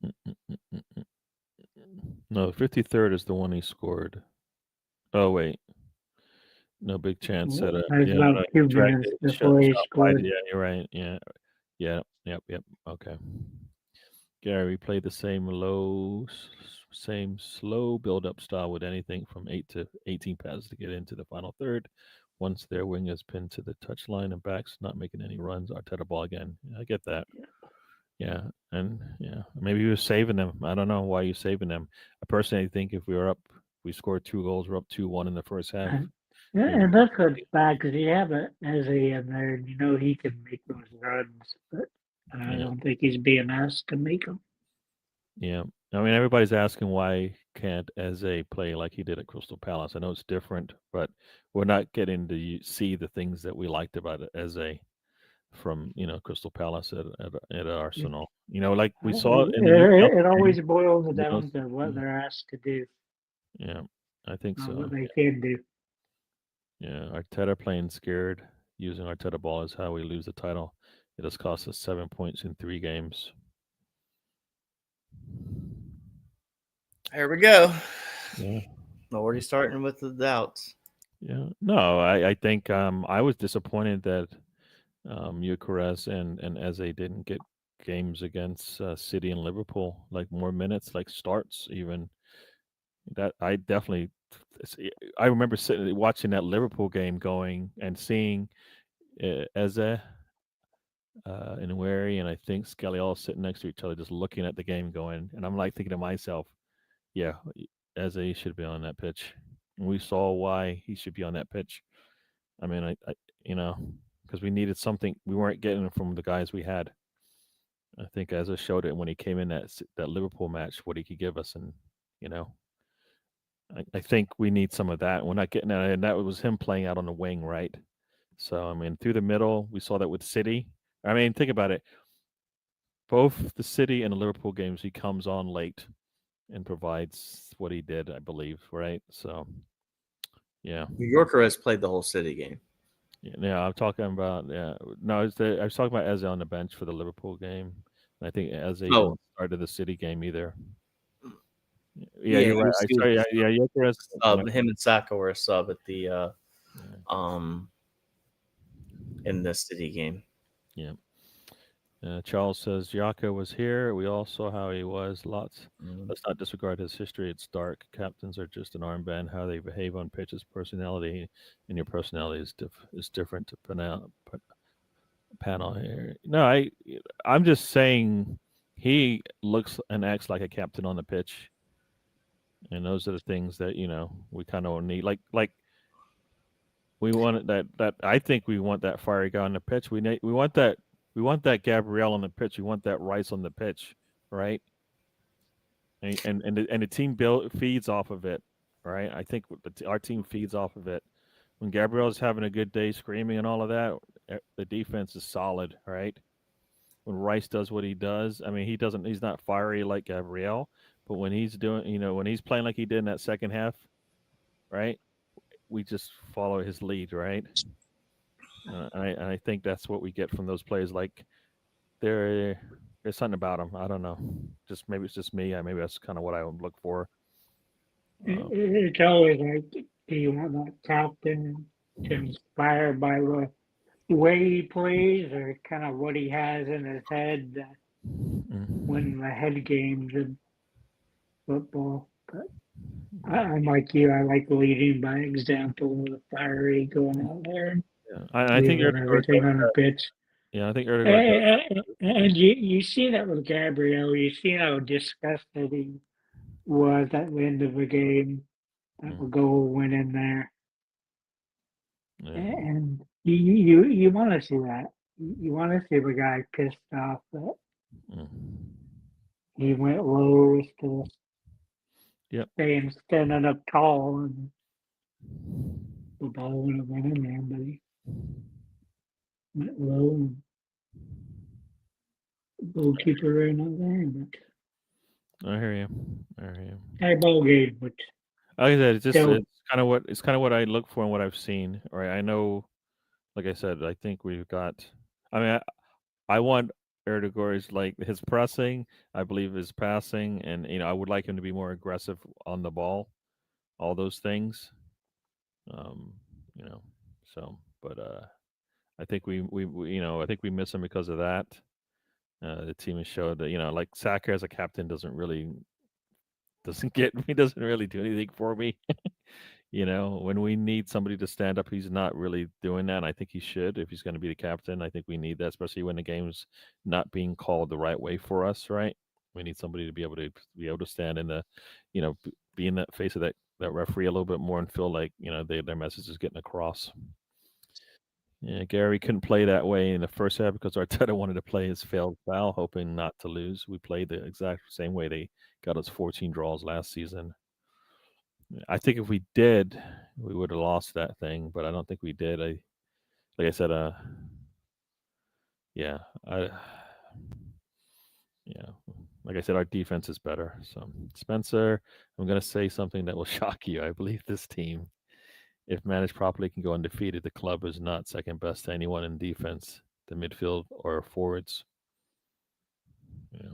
S1: there. No, the 53rd is the one he scored. Oh, wait. No big chance set up.
S2: About 2 minutes before he scored.
S1: Yeah, you're right. Yeah. Yep. Okay. Gary, we played the same slow build-up style with anything from 8 to 18 passes to get into the final third. Once their wingers pinned to the touchline and backs, not making any runs, Arteta ball again. I get that. Yeah, and maybe he was saving them. I don't know why you're saving them. I personally think if we scored 2 goals, we're up 2-1 in the first half.
S2: And that's what's bad, because you have an Eze in there, and he can make those runs, but I don't think he's being asked to make them.
S1: Yeah. I mean, everybody's asking why can't Eze play like he did at Crystal Palace. I know it's different, but we're not getting to see the things that we liked about Eze from Crystal Palace at
S2: It,
S1: Arsenal. Like we saw in the
S2: it,
S1: Newcastle
S2: it
S1: game.
S2: always boils
S1: We don't.
S2: down to what
S1: Mm,
S2: they're asked to do,
S1: Yeah, I think
S2: not what
S1: so.
S2: they can do.
S1: Yeah, Arteta playing scared, using Arteta ball is how we lose the title. It has cost us 7 points in 3 games.
S3: Here we go.
S1: Yeah.
S3: Already starting with the doubts.
S1: Yeah. No, I think I was disappointed that Eucharist and Eze didn't get games against City and Liverpool, like more minutes, like starts even. That I definitely, I remember sitting watching that Liverpool game, going and seeing Eze and Wary, and I think Skelly all sitting next to each other, just looking at the game, going, and I'm like thinking to myself, yeah, Eze should be on that pitch. And we saw why he should be on that pitch. I mean, I you know, because we needed something we weren't getting from the guys we had. I think Eze showed it when he came in that Liverpool match, what he could give us, and you know, I think we need some of that. We're not getting that, and that was him playing out on the wing, right? So I mean, through the middle, we saw that with City. I mean, think about it. Both the City and the Liverpool games, he comes on late and provides what he did, I believe, right? So yeah,
S3: Yorker has played the whole City game.
S1: yeah. I'm talking about No, I was talking about Eze on the bench for the Liverpool game. And I think Eze
S3: Oh,
S1: didn't start of the City game either. Yeah,
S3: yeah,
S1: you're right. I
S3: he was
S1: sorry. Yeah, Eucharist.
S3: a sub. Him and Saka were a sub at the
S1: Yeah,
S3: um in the City game.
S1: yeah. Charles says Yaka was here. We all saw how he was. Lots.
S3: Mm.
S1: Let's not disregard his history. It's dark. Captains are just an armband. How they behave on pitch is personality, and your personality is different to panel here. No, I'm just saying he looks and acts like a captain on the pitch, and those are the things that we kind of need. Like we want that I think we want that fiery guy on the pitch. We want that Gabrielle on the pitch. We want that Rice on the pitch, right? And the team feeds off of it, right? I think our team feeds off of it. When Gabrielle's having a good day, screaming and all of that, the defense is solid, right? When Rice does what he does, I mean, he's not fiery like Gabrielle, but when he's doing, when he's playing like he did in that second half, right? We just follow his lead, right? And I think that's what we get from those plays. Like there's something about them. I don't know. Just maybe it's just me. Maybe that's kind of what I would look for.
S2: It's always like, do you want that captain to inspire by the way he plays or kind of what he has in his head that win the head games in football? But I'm like you. I like leading by example with the fiery going out there and
S1: Yeah, I think
S2: leaving
S1: Erdegaard
S2: everything
S1: does
S2: on the
S1: that.
S2: pitch.
S1: Yeah, I think Erdegaard does.
S2: And you see that with Gabriel. You see how disgusted he was at the end of the game. That
S1: Mm,
S2: goal went in there.
S1: yeah.
S2: And you want to see that. You want to see the guy pissed off that
S1: Mm.
S2: he went low instead of
S1: Yep.
S2: staying standing up tall and the ball would have went in there, but he went low and the goalkeeper ran out there. But
S1: I hear you. I hear you.
S2: high ball game, but
S1: Like I said,
S2: still,
S1: it's kind of what I look for and what I've seen. Right. I know. Like I said, I think we've got. I mean, I want Erdegaard's like his pressing. I believe his passing, and I would like him to be more aggressive on the ball. All those things. Um, you know. So, but I think I think we miss him because of that. The team has showed that like Saka as a captain doesn't get he doesn't really do anything for me. When we need somebody to stand up, he's not really doing that. And I think he should if he's going to be the captain. I think we need that, especially when the game's not being called the right way for us. Right? We need somebody to be able to stand in the, be in that face of that referee a little bit more and feel like their message is getting across. Yeah, Gary couldn't play that way in the first half because Arteta wanted to play his failed foul, hoping not to lose. We played the exact same way they got us 14 draws last season. I think if we did, we would have lost that thing, but I don't think we did. Like I said, yeah, I, yeah, like I said, our defense is better. So, Spencer, I'm gonna say something that will shock you. I believe this team, if managed properly, can go undefeated. The club is not second best to anyone in defense, the midfield or forwards. Yeah,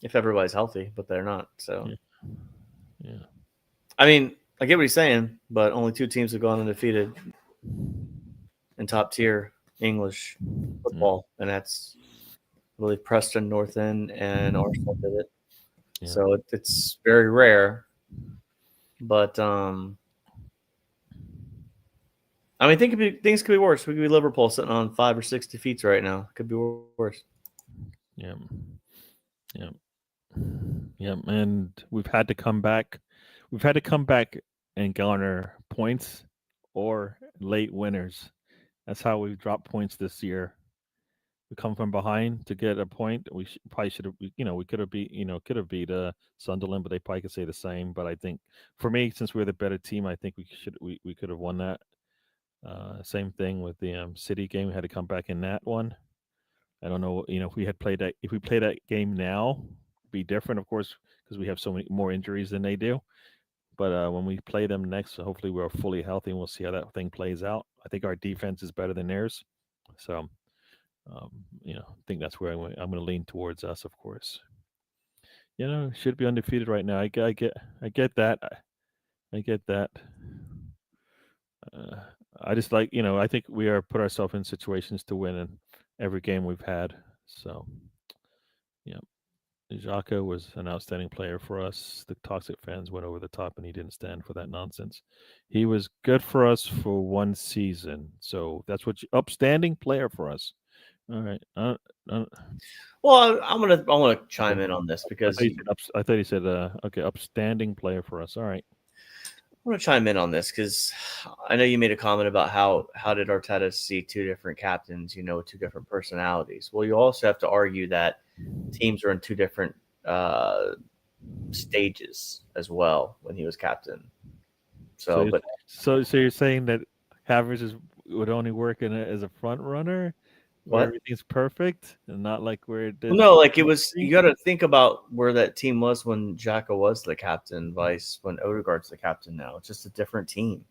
S3: If everybody's healthy, but they're not. So,
S1: yeah, yeah.
S3: I mean, I get what he's saying, but only 2 teams have gone undefeated in top tier English football, and that's I believe Preston North End and Arsenal did it.
S1: Yeah.
S3: So it's very rare. But I mean, things could be worse. We could be Liverpool sitting on 5 or 6 defeats right now. Could be worse.
S1: Yeah. Yeah. Yeah. And we've had to come back. We've had to come back and garner points or late winners. That's how we've dropped points this year. We come from behind to get a point. We probably should have, we could have beat Sunderland, but they probably could say the same. But I think for me, since we're the better team, I think we could have won that. Same thing with the City game. We had to come back in that one. I don't know, if we play that game now, it'd be different, of course, because we have so many more injuries than they do. But when we play them next, hopefully we're fully healthy and we'll see how that thing plays out. I think our defense is better than theirs, so I think that's where I'm going to lean towards us, of course. Should be undefeated right now. I get that. I get that. Uh, I just I think we are put ourselves in situations to win in every game we've had. So, yeah. Xhaka was an outstanding player for us. The toxic fans went over the top, and he didn't stand for that nonsense. He was good for us for one season, so that's upstanding player for us. All right.
S3: Well, I want to chime in on this because
S1: I thought he said okay, upstanding player for us. All right.
S3: I want to chime in on this because I know you made a comment about how did Arteta see 2 different captains, 2 different personalities. Well, you also have to argue that teams are in 2 different stages as well when he was captain. So
S1: you're saying that Havertz would only work as a front runner, where
S3: what?
S1: everything's perfect, and not like where it did.
S3: Well, no, like it was. You got to think about where that team was when Xhaka was the captain, when Odegaard's the captain now. It's just a different team,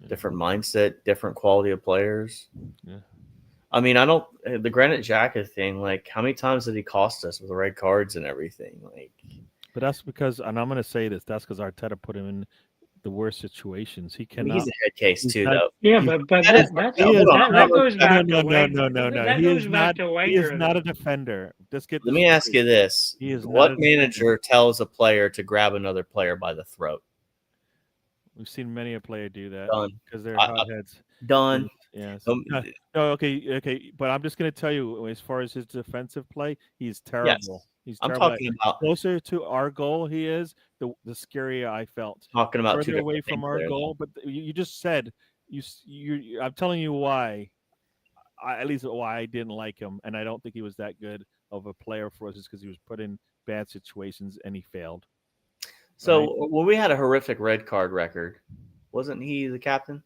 S3: different mindset, different quality of players.
S1: Yeah.
S3: I mean, the Granit Xhaka thing. Like, how many times did he cost us with the red cards and everything? Like,
S1: but that's because, and I'm going to say this. That's because Arteta put him in the worst situations. He cannot.
S3: He's a head case too, though.
S2: Yeah, but that goes back to Wenger.
S1: No.
S2: That goes back to Wenger.
S1: He is not a defender.
S3: Let me ask you this: what manager tells a player to grab another player by the throat?
S1: We've seen many a player do that because they're hotheads.
S3: Done.
S1: Yes. No. Okay. But I'm just going to tell you, as far as his defensive play, he's terrible.
S3: Yes.
S1: He's
S3: I'm
S1: terrible.
S3: talking about
S1: closer to our goal. He is the scarier I felt.
S3: Talking about
S1: further away from our goal. But you just said you. I'm telling you why. At least why I didn't like him, and I don't think he was that good of a player for us, is because he was put in bad situations and he failed.
S3: So when we had a horrific red card record, wasn't he the captain?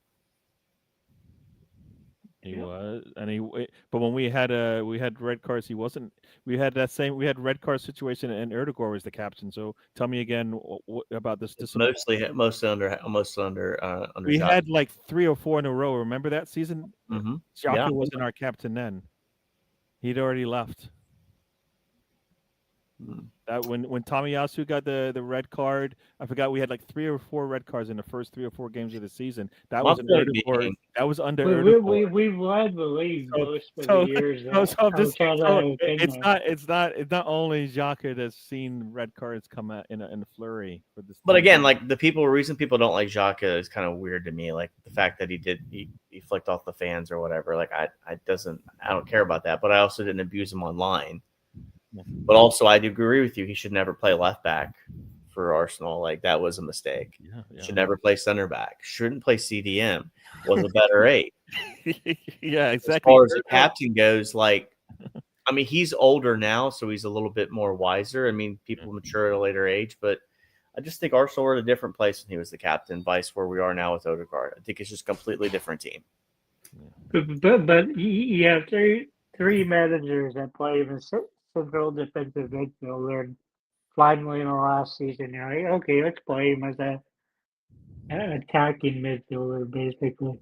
S1: He was, but when we had red cards, he wasn't. We had red card situation, and Erdogan was the captain. So tell me again about this.
S3: Mostly under.
S1: We had like 3 or 4 in a row. Remember that season?
S3: Mm-hmm.
S1: Xhaka wasn't our captain then. He'd already left. That when Tomiyasu got the red card, I forgot we had like 3 or 4 red cards in the first 3 or 4 games of the season. That was Erdogan. That was under Erdogan.
S2: We've led the league most of the years.
S1: It's not only Xhaka that's seen red cards come out in a flurry for this.
S3: But again, like reason people don't like Xhaka is kind of weird to me. Like the fact that he flicked off the fans or whatever. Like I don't care about that. But I also didn't abuse him online. But also, I do agree with you. He should never play left back for Arsenal. Like, that was a mistake.
S1: Yeah.
S3: Should never play center back. Shouldn't play CDM. Was a better 8.
S1: Yeah,
S3: As
S1: exactly.
S3: far as the captain goes, like, I mean, he's older now, so he's a little bit more wiser. I mean, people mature at a later age, but I just think Arsenal were at a different place when he was the captain, vice where we are now with Odegaard. I think it's just a completely different team.
S2: But you have three managers that play in the central defensive midfielder, and finally in the last season, you're like, okay, let's play him as an attacking midfielder, basically.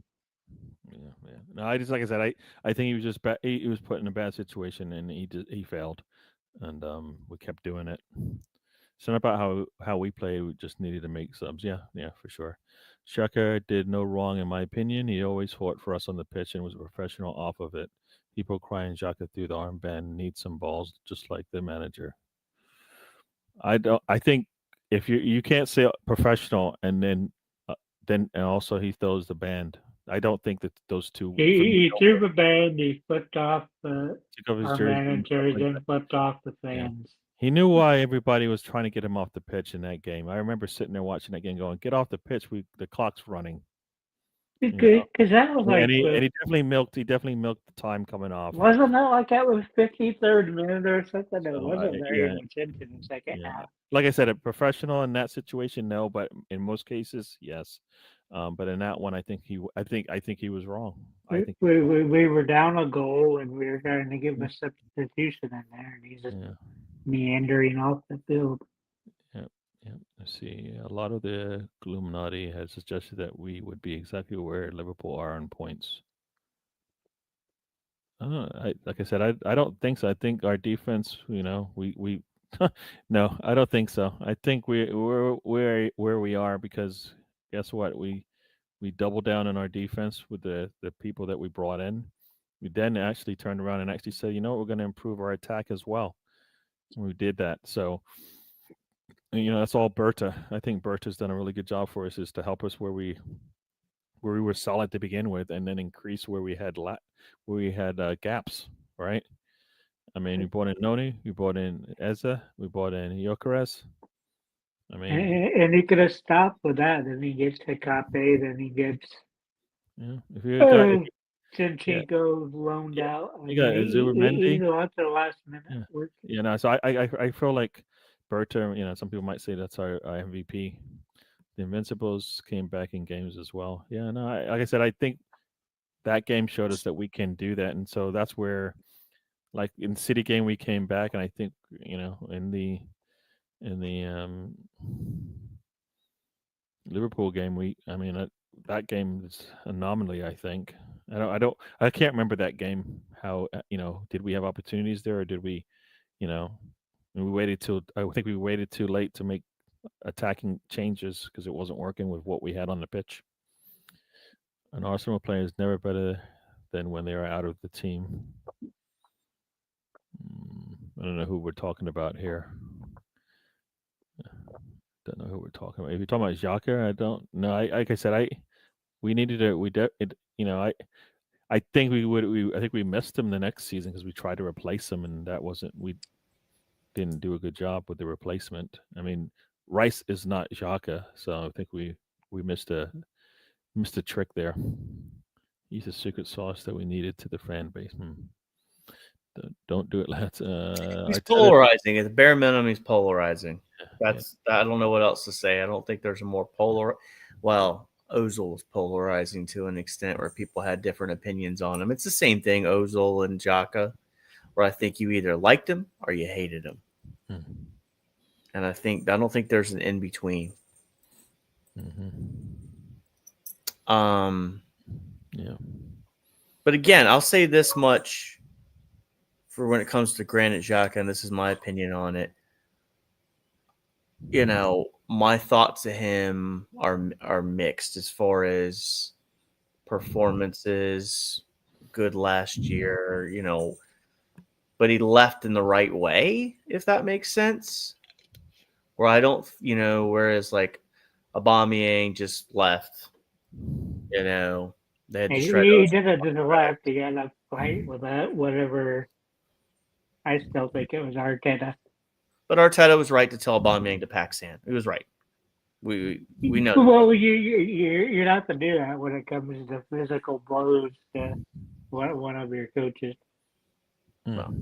S1: Yeah. No, I just like I said, I think he was just he was put in a bad situation and he failed, and we kept doing it. It's not about how we play. We just needed to make subs. Yeah, for sure. Shaka did no wrong in my opinion. He always fought for us on the pitch and was a professional off of it. People crying Xhaka through the armband need some balls, just like the manager. I don't. I think if you can't say professional and then and also he throws the band. I don't think that those two for me
S2: He
S1: don't
S2: threw
S1: work.
S2: the band, he flipped off
S1: Took off his
S2: our
S1: jersey and stuff
S2: manager,
S1: like
S2: then
S1: that.
S2: flipped off the
S1: Yeah.
S2: fans.
S1: He knew why everybody was trying to get him off the pitch in that game. I remember sitting there watching that game going, "Get off the pitch. The clock's running." You know.
S2: Because that was like
S1: And he definitely milked the time coming off.
S2: wasn't that like that was 53rd minute or something? It
S1: So
S2: wasn't very much into the second
S1: yeah.
S2: half.
S1: Like I said, a professional in that situation, no, but in most cases, yes. But in that one, I think he was wrong. I think
S2: We were down a goal and we were trying to give a substitution in there, and he's just
S1: yeah.
S2: meandering off the field.
S1: Yeah. Let's see. A lot of the Illuminati has suggested that we would be exactly where Liverpool are on points. Like I said, I don't think so. I think our defense, we no, I don't think so. I think we're where we are because guess what? We doubled down on our defense with the people that we brought in. We then actually turned around and actually said, you know what, we're going to improve our attack as well. And we did that. So, that's all Berta. I think Berta's done a really good job for us is to help us where we were solid to begin with, and then increase where we had gaps. Right. I mean, we brought in Noni, we brought in Eza, we brought in Yokeres. I mean,
S2: And he could have stopped with that. Then he gets Hikape, then he gets
S1: if you got
S2: Zinchenko loaned out.
S1: you got
S2: He
S1: Zubermendi.
S2: lots of last minute work.
S1: So I feel like Berta, some people might say that's our MVP. The Invincibles came back in games as well. Yeah, no, like I said, I think that game showed us that we can do that, and so that's where, like in City game, we came back, and I think in the Liverpool game, that game is anomaly. I think I can't remember that game. How did we have opportunities there, or did we, we waited till I think we waited too late to make attacking changes because it wasn't working with what we had on the pitch. An Arsenal player is never better than when they are out of the team. I don't know who we're talking about here. Don't know who we're talking about. If you're talking about Xhaka, I don't know. Like I said, we needed to. I think I think we missed him the next season because we tried to replace him, and that wasn't. We didn't do a good job with the replacement. I mean, Rice is not Xhaka, so I think we missed a trick there. He's a secret sauce that we needed to the fan base. Don't do it, lads.
S3: He's polarizing. At the bare minimum, he's polarizing. I don't know what else to say. I don't think there's a more polar. Well, Ozil was polarizing to an extent where people had different opinions on him. It's the same thing, Ozil and Xhaka, where I think you either liked him or you hated him. And I don't think there's an in between.
S1: Yeah.
S3: But again, I'll say this much for when it comes to Granit Xhaka, and this is my opinion on it. My thoughts of him are mixed as far as performances, good last year, but he left in the right way, if that makes sense. Where I don't, whereas like Aubameyang just left, they had to shred
S2: He didn't just left. He had a fight with that, whatever. I still think it was Arteta.
S3: But Arteta was right to tell Aubameyang to pack sand. He was right. We know.
S2: Well, you're not to do that when it comes to physical blows to one of your coaches.
S3: Well,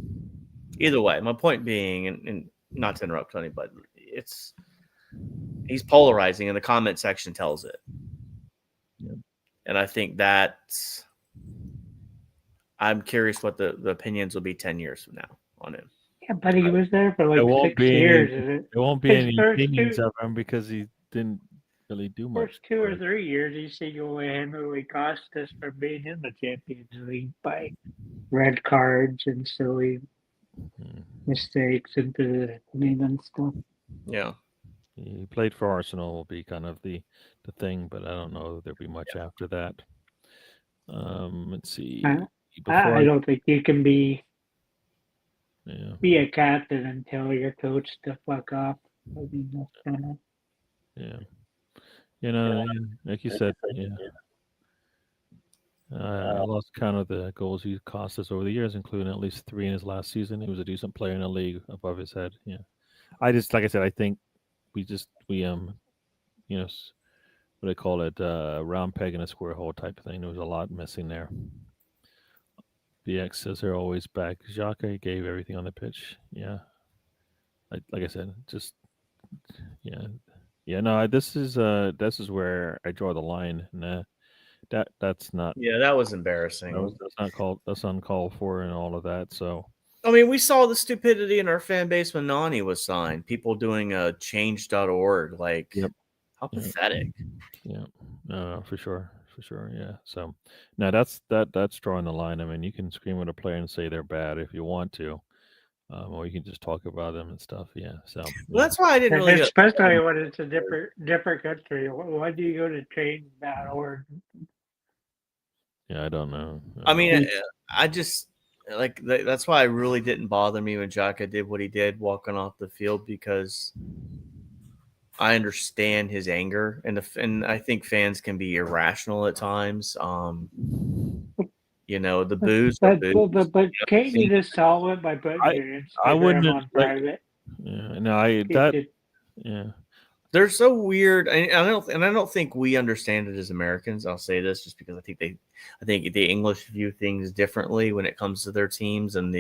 S3: either way, my point being, and not to interrupt Tony, but he's polarizing, and the comment section tells it.
S1: Yeah.
S3: And I think that I'm curious what the opinions will be 10 years from now on him.
S2: Yeah, but he was there for like
S1: There won't
S2: 6
S1: be
S2: years.
S1: any. There won't be
S2: His
S1: any
S2: first
S1: opinions
S2: two,
S1: of him because he didn't really do much.
S2: first 2 or 3 years, he single-handedly cost us from being in the Champions League by red cards and silly mistakes and positioning and stuff.
S3: Yeah.
S1: He played for Arsenal will be kind of the thing, but I don't know if there'll be much after that. Let's see.
S2: I don't think you can be
S1: Yeah.
S2: a captain and tell your coach to fuck off. I mean, that's kind of
S1: Yeah. You know, like you said, yeah. I lost count of the goals he cost us over the years, including at least 3 in his last season. He was a decent player in the league above his head. Yeah. I just, like I said, I think we you know, what do they call it? Round peg in a square hole type of thing. There was a lot missing there. BX says they're always back. Xhaka gave everything on the pitch. Yeah. Like I said, just yeah, yeah. No, this is where I draw the line. Nah, that's not.
S3: Yeah, that was embarrassing.
S1: That's not called. That's uncalled for and all of that. So
S3: I mean, we saw the stupidity in our fan base when Nani was signed. People doing a change.org. Like,
S1: yep.
S3: how pathetic.
S1: Yeah. No, for sure. For sure. Yeah. So no, that's drawing the line. I mean, you can scream at a player and say they're bad if you want to. Or you can just talk about them and stuff. Yeah. So
S3: Well, that's why I didn't really.
S2: especially when it's a different country. Why do you go to change.org?
S1: yeah, I don't know.
S3: I mean, I just like that's why it really didn't bother me when Xhaka did what he did walking off the field, because I understand his anger, and I think fans can be irrational at times. You know, the boos are boos.
S2: But can't you just solve it by putting your
S1: I wouldn't
S2: Instagram on private?
S1: Yeah, no, yeah.
S3: They're so weird, and I don't think we understand it as Americans. I'll say this just because I think the English view things differently when it comes to their teams and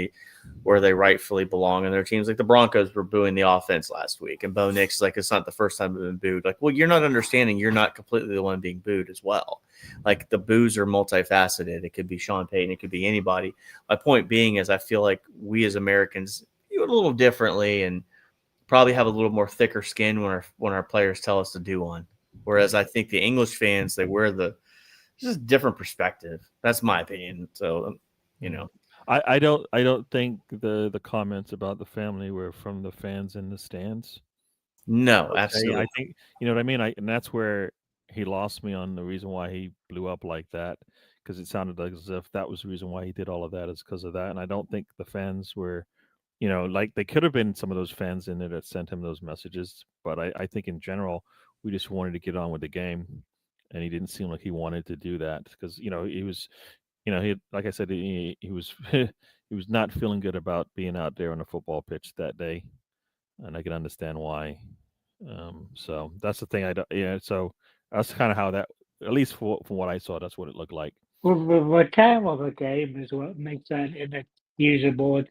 S3: where they rightfully belong in their teams. Like the Broncos were booing the offense last week, and Bo Nix like it's not the first time they've been booed. Like, well, you're not understanding. You're not completely the one being booed as well. Like the boos are multifaceted. It could be Sean Payton. It could be anybody. My point being is I feel like we as Americans view it a little differently and probably have a little more thicker skin when our players tell us to do one. Whereas I think the English fans, they wear just different perspective. That's my opinion. So, you know,
S1: I don't think the comments about the family were from the fans in the stands.
S3: No, absolutely.
S1: I think you know what I mean. And that's where he lost me on the reason why he blew up like that, because it sounded like as if that was the reason why he did all of that is because of that. And I don't think the fans were, like they could have been some of those fans in there that sent him those messages. But I think in general, we just wanted to get on with the game, and he didn't seem like he wanted to do that because he was, he like I said, he was he was not feeling good about being out there on a football pitch that day, and I can understand why. So that's the thing. I don't. Yeah. So that's kind of how that, at least from what I saw, that's what it looked like.
S2: Well, the time of a game is what makes that inexcusable.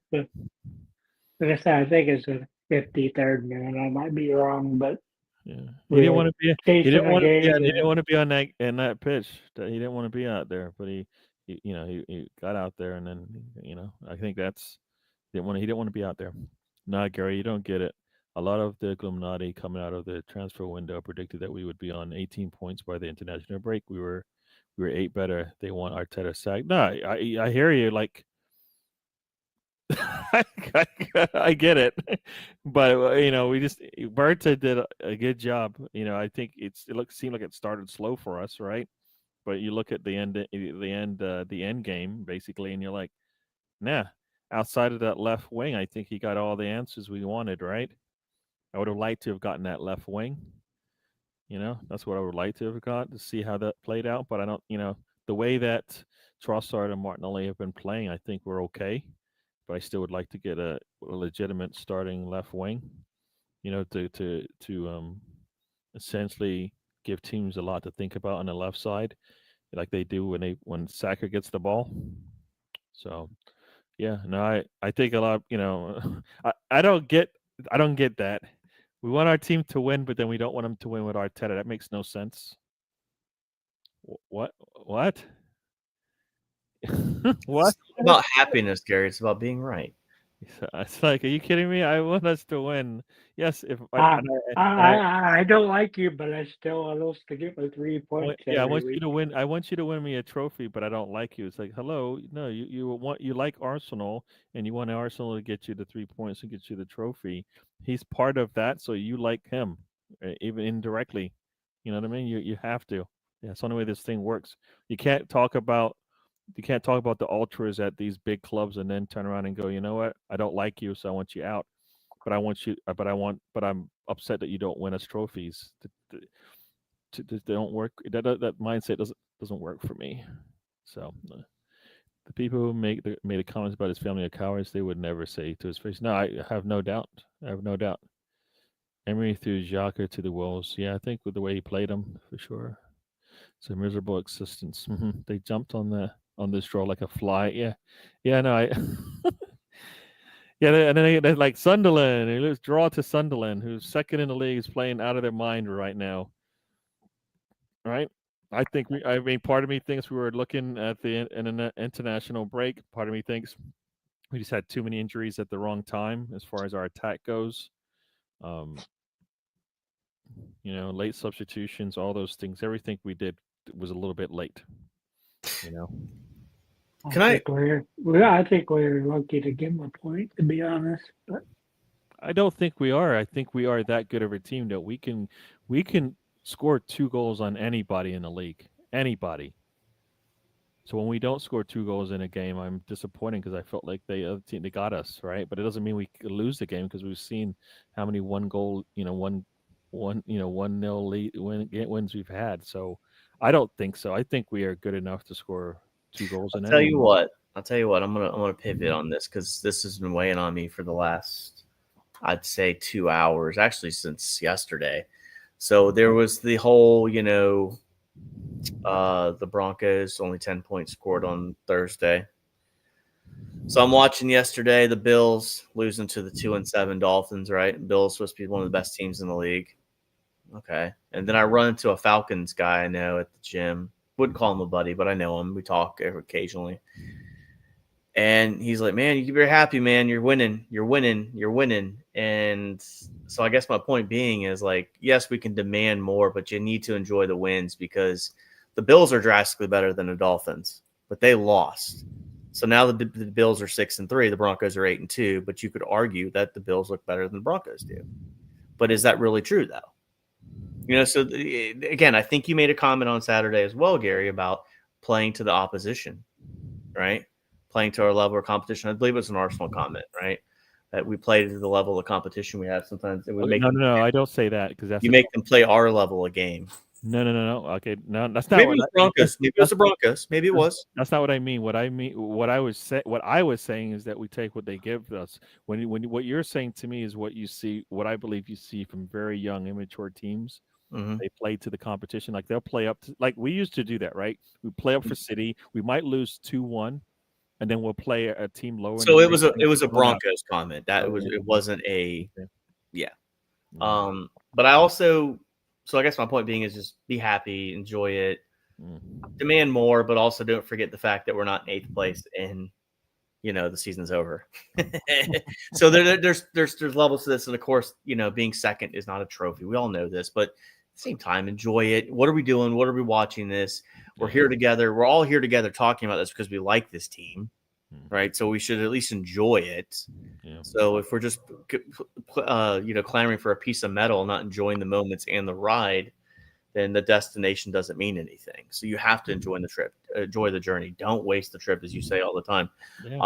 S2: Like I think it's the 53rd minute. I might be wrong, but
S1: Yeah, he didn't want to be. He
S2: chasing
S1: didn't
S2: a
S1: want to. Yeah,
S2: game.
S1: he didn't want to be on that pitch. He didn't want to be out there, but he got out there, and then I think he didn't want to be out there. Nah, Gary, you don't get it. A lot of the Illuminati coming out of the transfer window predicted that we would be on 18 points by the international break. We were 8 better. They want Arteta sacked. No, I hear you. Like I get it, but we just Berta did a good job. I think seemed like it started slow for us, right? But you look at the end game basically, and you're like, nah. Outside of that left wing, I think he got all the answers we wanted, right? I would have liked to have gotten that left wing. That's what I would like to have got to see how that played out. But I don't, the way that Trossard and Martinelli have been playing, I think we're okay. But I still would like to get a legitimate starting left wing, to essentially give teams a lot to think about on the left side, like they do when Saka gets the ball. So yeah, no, I think a lot. I don't get that. We want our team to win, but then we don't want them to win with Arteta. That makes no sense. What? What? What?
S3: It's not about happiness, Gary. It's about being right.
S1: It's like, are you kidding me? I want us to win. Yes, if I,
S2: I,
S1: and I
S2: I don't like you, but I still want us to get my 3 points
S1: yeah, I
S2: every
S1: want you
S2: week.
S1: to win. I want you to win me a trophy, but I don't like you. It's like, hello, no, you like Arsenal, and you want Arsenal to get you the 3 points and get you the trophy. He's part of that, so you like him, even indirectly. You know what I mean? You have to. Yeah, it's the only way this thing works. You can't talk about you can't talk about the ultras at these big clubs and then turn around and go, you know what? I don't like you, so I want you out. But I want you. But I'm upset that you don't win us trophies. They don't work. That mindset doesn't work for me. So the people who made the comments about his family are cowards, they would never say to his face. No, I have no doubt. I have no doubt. Emery threw Xhaka to the wolves. Yeah, I think with the way he played him, for sure. It's a miserable existence. They jumped on this draw like a fly. Yeah, yeah. No, I. Yeah, and then they like Sunderland. They lose draw to Sunderland, who's second in the league, is playing out of their mind right now. Right? I mean, part of me thinks we were looking at the international break. Part of me thinks we just had too many injuries at the wrong time as far as our attack goes. Um, late substitutions, all those things. Everything we did was a little bit late. You know.
S2: I think we're lucky to give him a point, to be honest. But
S1: I don't think we are. I think we are that good of a team that we can score 2 goals on anybody in the league. Anybody. So when we don't score 2 goals in a game, I'm disappointed because I felt like the team they got us right, but it doesn't mean we could lose the game because we've seen how many 1 goal, 1-0 lead wins we've had. So I don't think so. I think we are good enough to score 2 goals in
S3: I'll
S1: any game.
S3: tell you what. I'm gonna pivot on this because this has been weighing on me for the last, I'd say, 2 hours, actually since yesterday. So there was the whole, the Broncos only 10 points scored on Thursday. So I'm watching yesterday the Bills losing to the 2-7 Dolphins. Right, Bills supposed to be one of the best teams in the league. Okay, and then I run into a Falcons guy I know at the gym. Wouldn't call him a buddy, but I know him. We talk occasionally. And he's like, man, you can be very happy, man. You're winning. You're winning. You're winning. And so I guess my point being is like, yes, we can demand more, but you need to enjoy the wins because the Bills are drastically better than the Dolphins, but they lost. So now the Bills are 6-3, the Broncos are 8-2, but you could argue that the Bills look better than the Broncos do. But is that really true though? So again, I think you made a comment on Saturday as well, Gary, about playing to the opposition, right? Playing to our level of competition. I believe it was an Arsenal comment, right? That we play to the level of competition we have. Sometimes it would make
S1: No. I don't say that because
S3: you make them play our level of game.
S1: No. Okay, no, that's not
S3: Maybe
S1: what.
S3: it was Broncos. Maybe it was the Broncos. Maybe it was.
S1: That's not what I mean. What I was saying is that we take what they give us. When what you're saying to me is what you see, what I believe you see from very young, immature teams.
S3: Mm-hmm.
S1: They play to the competition, like they'll play up to, like we used to do that, right? We play up for City. We might lose 2-1, and then we'll play a team lower.
S3: So it was a Broncos comment. It wasn't a yeah. But I also, so I guess my point being is just be happy, enjoy it, demand more, but also don't forget the fact that we're not in 8th place and the season's over. So there's levels to this, and of course, being second is not a trophy. We all know this, but at the same time, enjoy it. What are we doing? What are we watching this? We're here together. We're all here together talking about this because we like this team, right? So we should at least enjoy it. Yeah. So if we're just clamoring for a piece of metal, not enjoying the moments and the ride, then the destination doesn't mean anything. So you have to enjoy the trip, enjoy the journey. Don't waste the trip, as you say all the time. Yeah.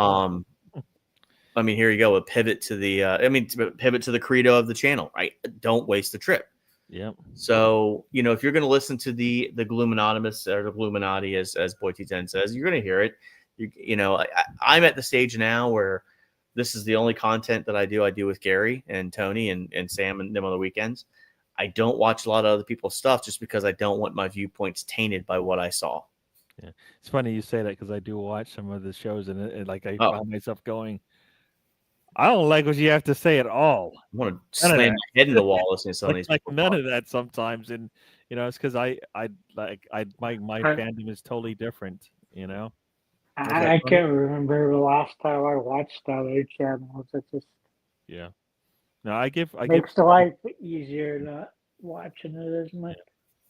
S3: I mean, here you go. A pivot to the credo of the channel, right? Don't waste the trip.
S1: Yeah.
S3: So, if you're going to listen to the Gluminatimus or the Gluminati, as Boy T10 says, you're going to hear it. I'm at the stage now where this is the only content that I do with Gary and Tony and Sam and them on the weekends. I don't watch a lot of other people's stuff just because I don't want my viewpoints tainted by what I saw.
S1: Yeah, it's funny you say that because I do watch some of the shows and like I
S3: Oh.
S1: found myself going, I don't like what you have to say at all.
S3: I want to
S1: None of
S3: slam
S1: that.
S3: my head in the wall listening to some of these
S1: Like
S3: people
S1: none
S3: talk.
S1: of that sometimes, and it's because my
S2: I,
S1: fandom is totally different.
S3: Okay.
S2: I can't remember the last time I watched other channels. It just
S1: Yeah. No, I give
S2: makes the life easier not watching it as much.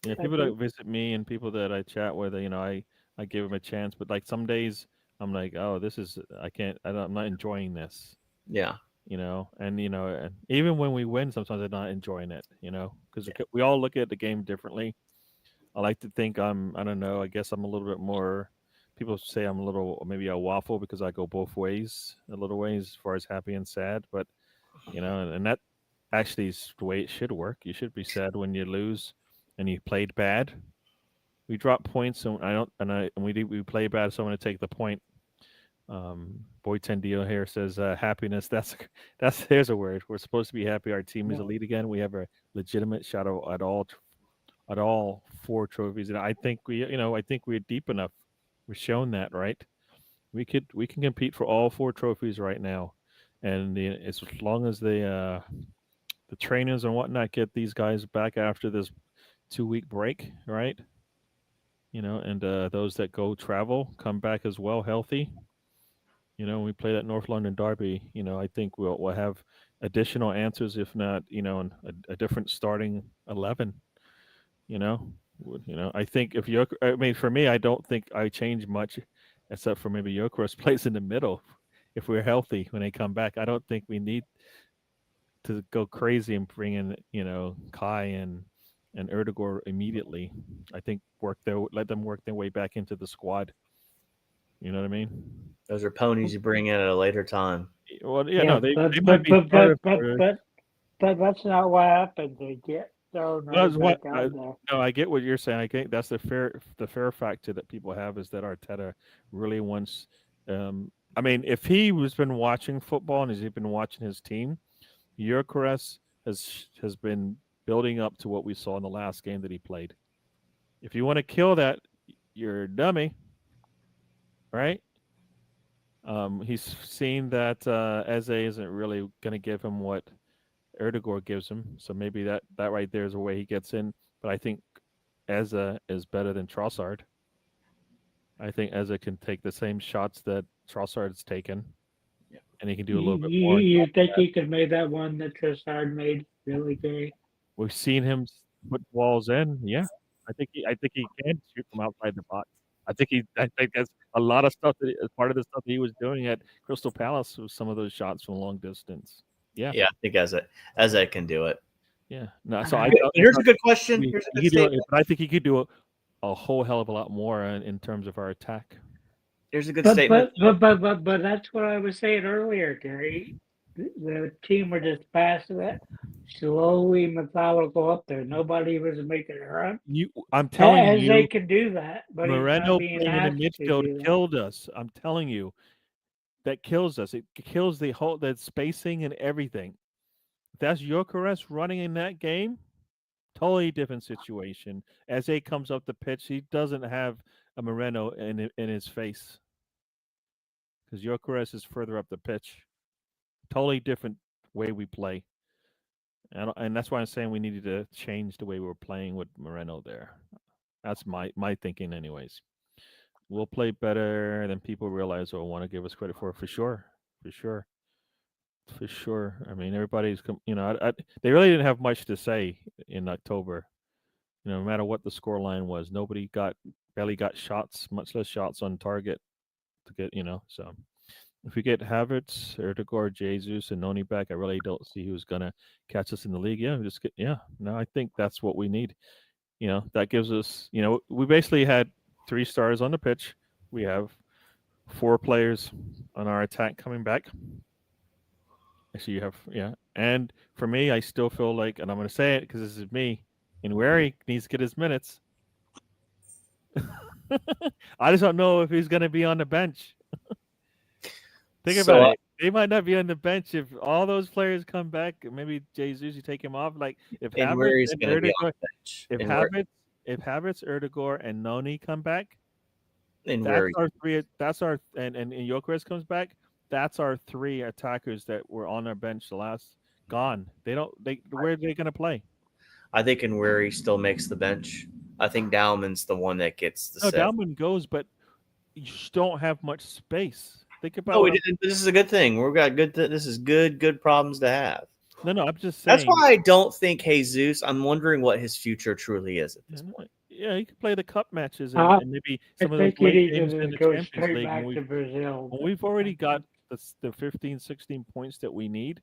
S1: yeah,
S2: I
S1: people
S2: think.
S1: that visit me and people that I chat with, I give them a chance, but like some days I'm like, oh, this is I can't, I'm not enjoying this.
S3: Yeah.
S1: And even when we win, sometimes I'm not enjoying it, because we all look at the game differently. I like to think I don't know, I guess I'm a little bit more. People say I'm a little maybe a waffle because I go both ways, a little ways as far as happy and sad, but and that actually is the way it should work. You should be sad when you lose and you played bad. We drop points, and I don't, and we play bad, so I'm going to take the point. Boy Tendio here says happiness. That's there's a word. We're supposed to be happy. Our team is
S2: Yeah.
S1: elite again. We have a legitimate shot at all four trophies, and I think I think we're deep enough. We've shown that, right? We can compete for all four trophies right now, and as long as the trainers and whatnot get these guys back after this 2 week break, right? And those that go travel come back as well healthy. When we play that North London derby, I think we'll have additional answers, if not, a different starting 11. You know, I think if you, I mean, for me, I don't think I change much, except for maybe Yokeros plays in the middle. If we're healthy when they come back, I don't think we need to go crazy and bring in, Kai and Erdogan immediately. I think let them work their way back into the squad. You know what I mean?
S3: Those are ponies you bring in at a later time.
S1: Well, yeah,
S2: Yeah,
S1: no, they might be started for.
S2: but that's not what happened. They get thrown
S1: Well,
S2: right
S1: that's what
S2: back out there.
S1: no, I get what you're saying. I think that's the fair factor that people have is that Arteta really wants. I mean, if he was been watching football and he's been watching his team, Gyökeres has been building up to what we saw in the last game that he played. If you want to kill that, you're a dummy, right? He's seen that Eze isn't really going to give him what Erdogan gives him, so maybe that right there is a way he gets in. But I think Eze is better than Trossard. I think Eze can take the same shots that Trossard's taken,
S3: Yeah.
S1: and he can do
S2: You,
S1: a little bit
S2: you,
S1: more.
S2: you think he could make that one that Trossard made really great?
S1: We've seen him put walls in. Yeah, I think he can shoot from outside the box. I think that's a lot of stuff as part of the stuff that he was doing at Crystal Palace with some of those shots from long distance. Yeah,
S3: Yeah, I think Eze can do it.
S1: yeah. No, so
S2: Uh,
S3: Here's a good question.
S1: he
S3: Here's a
S1: he
S3: good
S1: could do it,
S3: statement.
S1: but I think he could do a whole hell of a lot more in terms of our attack.
S3: Here's a good
S2: But
S3: statement.
S2: that's what I was saying earlier, Gary. The team were just passing it slowly, methodical up there. Nobody was making a run.
S1: I'm telling
S2: As they
S1: you,
S2: can do that, but he's not
S1: Moreno
S2: being
S1: playing in the
S2: asked to
S1: midfield
S2: do that.
S1: killed us. I'm telling you, that kills us. It kills the whole that spacing and everything. If that's Gyökeres running in that game, totally different situation. As A comes up the pitch, he doesn't have a Moreno in his face because Gyökeres is further up the pitch. Totally different way we play, and that's why I'm saying we needed to change the way we were playing with Moreno there. That's my thinking, anyways. We'll play better than people realize or want to give us credit for sure, for sure, for sure. I mean, everybody's they really didn't have much to say in October. No matter what the score line was, nobody barely got shots, much less shots on target to get. So if we get Havertz, Erdegaard, Jesus, and Noni back, I really don't see who's gonna catch us in the league. Yeah, no, I think that's what we need. That gives us. We basically had 3 stars on the pitch. We have 4 players on our attack coming back. Actually, you have and for me, I still feel like, and I'm going to say it because this is me, and Wary needs to get his minutes. I just don't know if he's going to be on the bench. Think about it. They might not be on the bench if all those players come back. Maybe Jesus, you take him off. Like if
S3: And
S1: Havertz
S3: where he's
S1: and
S3: going to be on
S1: Erdegaard,
S3: the bench.
S1: if
S3: And where
S1: Havertz, Erdegaard, and Noni come back,
S3: and
S1: that's
S3: where
S1: our three. That's our and Gyökeres comes back. That's our three attackers that were on our bench the last gone. They don't. They where are they going to play?
S3: I think and where he still makes the bench. I think Dowman's the one that gets the
S1: No,
S3: set.
S1: Dalman goes, but you just don't have much space. Think about
S3: No,
S1: what
S3: we didn't. This is a good thing. We've got good. This is good problems to have.
S1: no. I'm just
S3: That's
S1: saying.
S3: why I don't think Jesus. I'm wondering what his future truly is at this point.
S1: Yeah, he could play the cup matches
S2: Uh,
S1: and maybe
S2: I
S1: some of those
S2: think he
S1: late
S2: needs
S1: games
S2: to
S1: in the
S2: go
S1: Champions
S2: straight
S1: League
S2: back to Brazil.
S1: when we've already got the 15, 16 points that we need.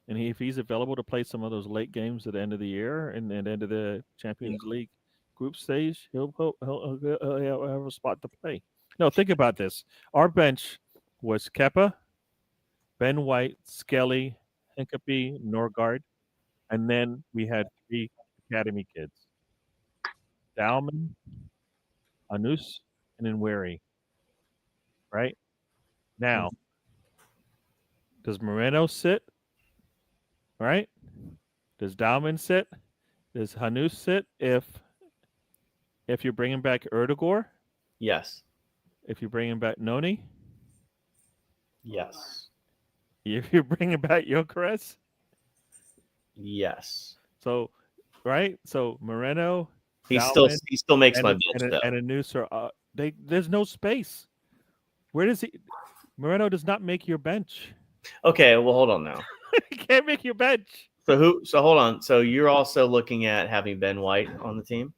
S1: And if he's available to play some of those late games at the end of the year and the end of the Champions League group stage, he'll have a spot to play. No, think about this. Our bench was Kepa, Ben White, Skelly, Hincapie, Norgard, and then we had three academy kids: Dalman, Anus, and Nweri. Right now, does Moreno sit? Right? Does Dalman sit? Does Hanus sit if you're bringing back Erdegaard?
S3: Yes.
S1: If you're bringing back Noni?
S3: Yes.
S1: If you're bringing back Gyökeres?
S3: Yes.
S1: So, right? So Moreno,
S3: He
S1: Dalman,
S3: still makes
S1: and
S3: my
S1: a,
S3: bench
S1: and a,
S3: though.
S1: and a Noose are there's no space. Where does he? Moreno does not make your bench.
S3: Okay, well hold on now.
S1: He can't make your bench.
S3: So hold on. So you're also looking at having Ben White on the team?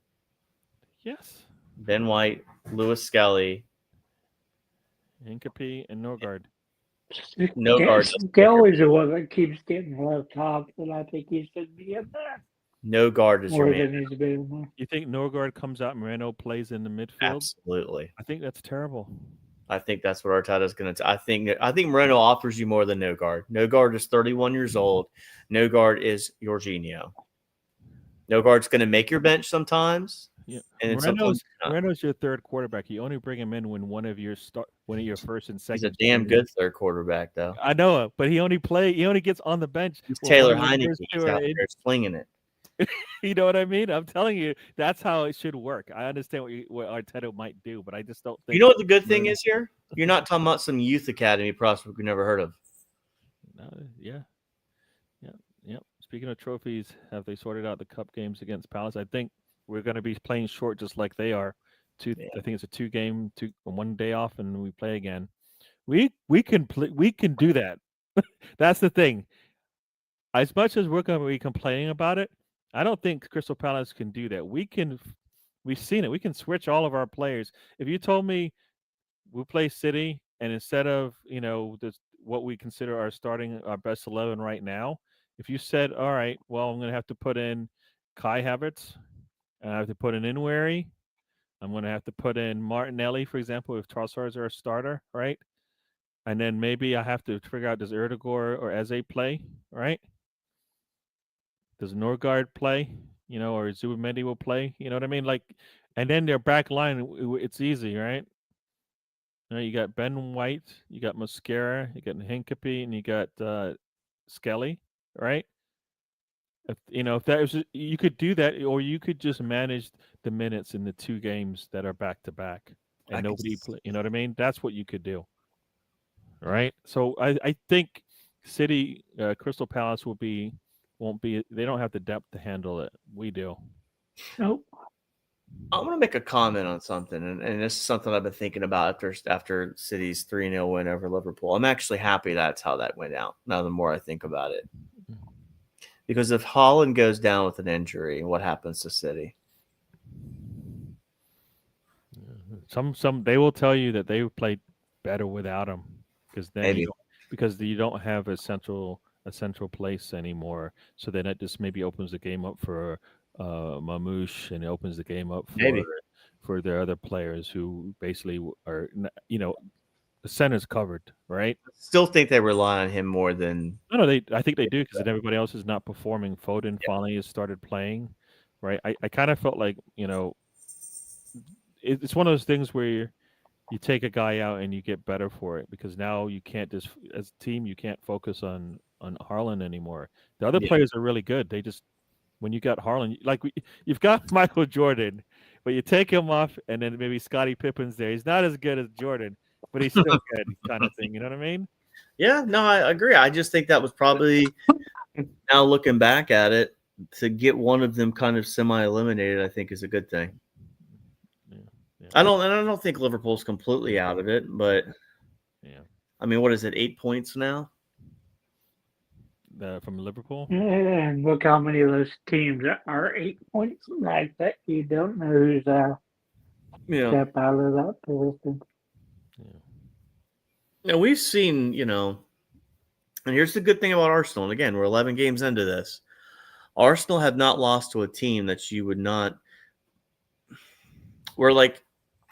S1: Yes.
S3: Ben White, Lewis Skelly,
S1: Hincapie and Norgard.
S3: no guard.
S2: Skelly's the one that keeps getting left off, and I think he should be in there
S3: No guard is your
S2: more
S3: man.
S2: than he's been there.
S1: You think Norgard comes out, Moreno plays in the midfield?
S3: Absolutely.
S1: I think that's terrible.
S3: I think that's what Arteta's going to. I think Moreno offers you more than no guard. No guard is 31 years old. No guard is Jorginho. No guard's going to make your bench sometimes.
S1: Yeah,
S3: And sometimes
S1: Moreno's your third quarterback. You only bring him in when one of your first and second.
S3: he's a damn good third quarterback, though.
S1: I know, but he only gets on
S3: He's
S1: the bench. when
S3: Taylor
S1: one of your
S3: Heineke.
S1: first
S3: He's
S1: two are
S3: out
S1: in.
S3: there slinging it.
S1: You know what I mean? I'm telling you, that's how it should work. I understand what Arteta might do, but I just don't think.
S3: You know what the good thing is here? You're not talking about some youth academy prospect we never heard of.
S1: Yeah. Speaking of trophies, have they sorted out the cup games against Palace? I think we're going to be playing short just like they are. I think it's a 2-game, 1 day off, and we play again. We can do that. That's the thing. As much as we're going to be complaining about it, I don't think Crystal Palace can do that. We've seen it. We can switch all of our players. If you told me we'll play City and instead of what we consider our best 11 right now, if you said, all right, well, I'm going to have to put in Kai Havertz, and I have to put in Nweri, I'm going to have to put in Martinelli, for example, if Trossard's our starter, right? And then maybe I have to figure out, does Erdegaard or Eze play, right? Does Norgard play, or Zubamendi will play, you know what I mean? Like, and then their back line, it's easy, right? You got Ben White, you got Mascara, you got Hincapie, and you got Skelly, right? If that was, you could do that, or you could just manage the minutes in the 2 games that are back to back, and nobody play. You know what I mean? That's what you could do, right? So I think City, Crystal Palace won't be. They don't have the depth to handle it. We do.
S2: Nope.
S3: I'm going to make a comment on something, and this is something I've been thinking about after City's 3-0 win over Liverpool. I'm actually happy that's how that went out. Now, the more I think about it. Because if Haaland goes down with an injury, what happens to City?
S1: Some they will tell you that they played better without him because then because you don't have a central place anymore. So then it just maybe opens the game up for Mamouche, and it opens the game up for their other players who basically are the center's covered, right?
S3: I still think they rely on him more than
S1: I think they do because everybody else is not performing. Foden finally has started playing, right? I kind of felt like it's one of those things where you take a guy out and you get better for it because now you can't just as a team you can't focus on Harlan anymore. The other
S3: Yeah.
S1: players are really good. They just when you got Harlan, you've got Michael Jordan, but you take him off and then maybe Scottie Pippen's there. He's not as good as Jordan, but he's still good, kind of thing. You know what I mean?
S3: Yeah, no, I agree. I just think that was probably now looking back at it to get one of them kind of semi-eliminated. I think is a good thing.
S1: Yeah, yeah,
S3: I don't think Liverpool's completely out of it, but
S1: yeah.
S3: I mean, what is it? 8 points now.
S1: From Liverpool.
S2: And look how many of those teams are 8 points like that. You don't know who's
S3: Yeah.
S2: step out of that position.
S1: Yeah.
S3: Now we've seen, and here's the good thing about Arsenal. And again, we're 11 games into this. Arsenal have not lost to a team that you would not. We're like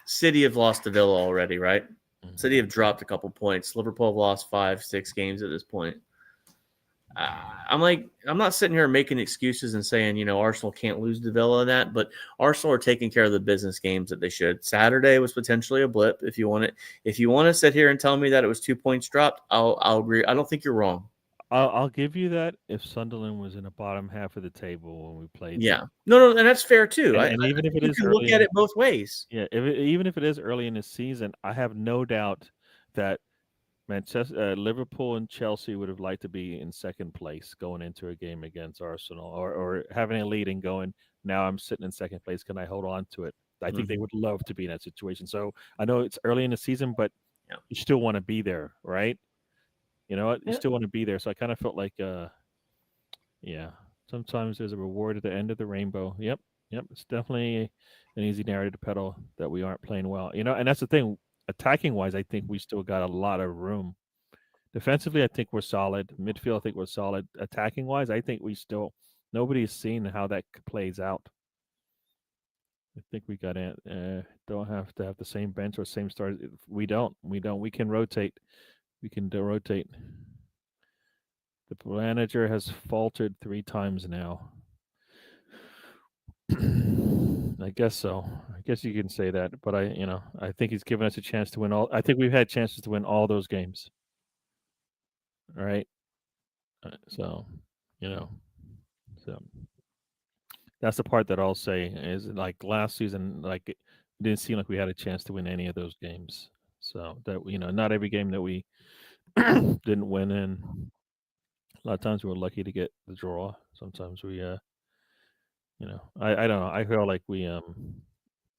S3: City have lost to Villa already, right?
S1: Mhm.
S3: City have dropped a couple points. Liverpool have lost 5-6 games at this point. I'm not sitting here making excuses and saying, Arsenal can't lose to Villa and that, but Arsenal are taking care of the business games that they should. Saturday was potentially a blip. If you want to sit here and tell me that it was 2 points dropped, I'll agree. I don't think you're wrong.
S1: I'll give you that if Sunderland was in the bottom half of the table when we played.
S3: Yeah, no, and that's fair too.
S1: And even if it
S3: you
S1: is
S3: can
S1: early
S3: look at it both ways.
S1: yeah, even if it is early in the season, I have no doubt that Liverpool and Chelsea would have liked to be in second place going into a game against Arsenal, or having a lead and going. Now I'm sitting in second place. Can I hold on to it? I think they would love to be in that situation. So I know it's early in the season, but
S3: Yeah.
S1: you still want to be there, right? You know what? You
S2: Yeah.
S1: still want to be there. So I kind of felt like, yeah, sometimes there's a reward at the end of the rainbow. Yep, yep. It's definitely an easy narrative to peddle that we aren't playing well. And that's the thing. Attacking wise, I think we still got a lot of room. Defensively, I think we're solid. Midfield, I think we're solid. Attacking wise, I think we still nobody's seen how that plays out. I think we got in. Don't have to have the same bench or same stars. We don't. We don't. We can rotate. We can rotate. The manager has faltered 3 times now. I guess so. I guess you can say that, but I think he's given us a chance to win all. I think we've had chances to win all those games. All right. So, so that's the part that I'll say is like last season, like it didn't seem like we had a chance to win any of those games. So that not every game that we didn't win in. A lot of times we were lucky to get the draw. Sometimes we, I don't know. I feel like we're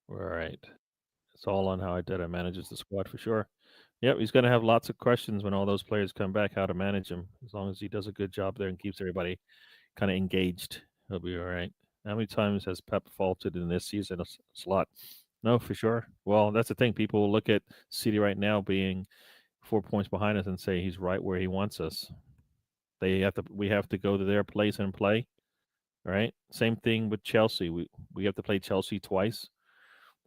S1: all right. It's all on how Arteta manages the squad for sure. Yep, he's going to have lots of questions when all those players come back. How to manage them? As long as he does a good job there and keeps everybody kind of engaged, he'll be all right. How many times has Pep faulted in this season? It's a lot. No, for sure. Well, that's the thing. People will look at City right now being 4 points behind us and say he's right where he wants us. We have to go to their place and play. Right. Same thing with Chelsea. We have to play Chelsea twice.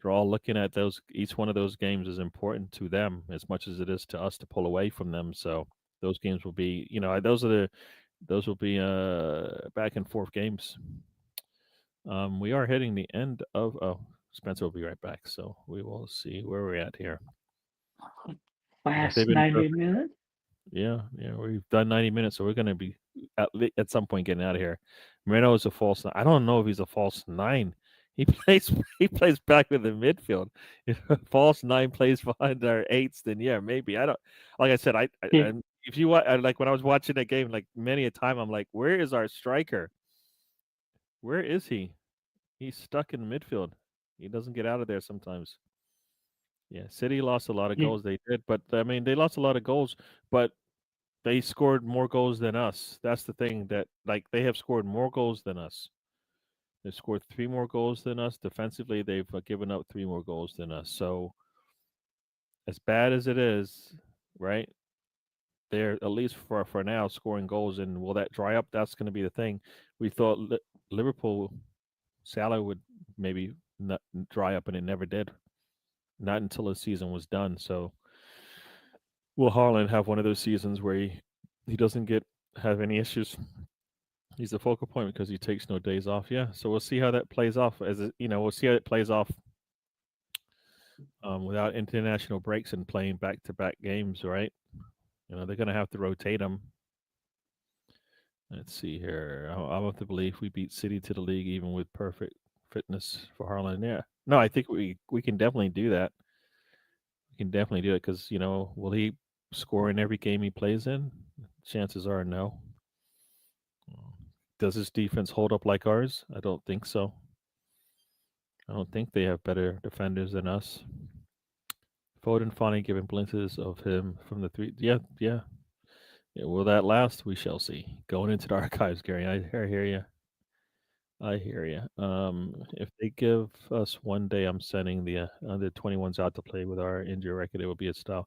S1: They're all looking at those. Each one of those games is important to them as much as it is to us to pull away from them. So those games will be, those will be back and forth games. We are hitting the end of. Oh, Spencer will be right back. So we will see where we're at here.
S2: Last
S1: They've been
S2: 90
S1: perfect.
S2: minutes.
S1: Yeah, we've done 90 minutes, so we're going to be at some point getting out of here. Moreno is a false 9. I don't know if he's a false 9. He plays back in the midfield. If a false 9 plays behind our 8s, then yeah, maybe. I don't. Like I said,
S2: Yeah.
S1: if you like when I was watching that game, like many a time, I'm like, where is our striker? Where is he? He's stuck in the midfield. He doesn't get out of there sometimes. Yeah, City lost a lot of
S2: Yeah.
S1: goals. They did, but I mean, they lost a lot of goals, but they scored more goals than us. That's the thing that they have scored more goals than us. They've scored 3 more goals than us. Defensively, they've given up 3 more goals than us. So as bad as it is, right? They're at least for now scoring goals, and will that dry up? That's going to be the thing. We thought Liverpool, Salah would maybe not dry up, and it never did. Not until the season was done. So will Haaland have one of those seasons where he doesn't have any issues? He's the focal point because he takes no days off. Yeah, so we'll see how that plays off. We'll see how it plays off without international breaks and playing back-to-back games, right? They're going to have to rotate them. Let's see here. I want to believe we beat City to the league even with perfect fitness for Harlan. Yeah. No, I think we can definitely do that. We can definitely do it because will he score in every game he plays in? Chances are no. Does his defense hold up like ours? I don't think so. I don't think they have better defenders than us. Foden finally giving glimpses of him from the three. Yeah, yeah. Will that last? We shall see. Going into the archives, Gary. I hear you. I hear you. If they give us one day, I'm sending the under 21s out to play with our injury record. It will be a style.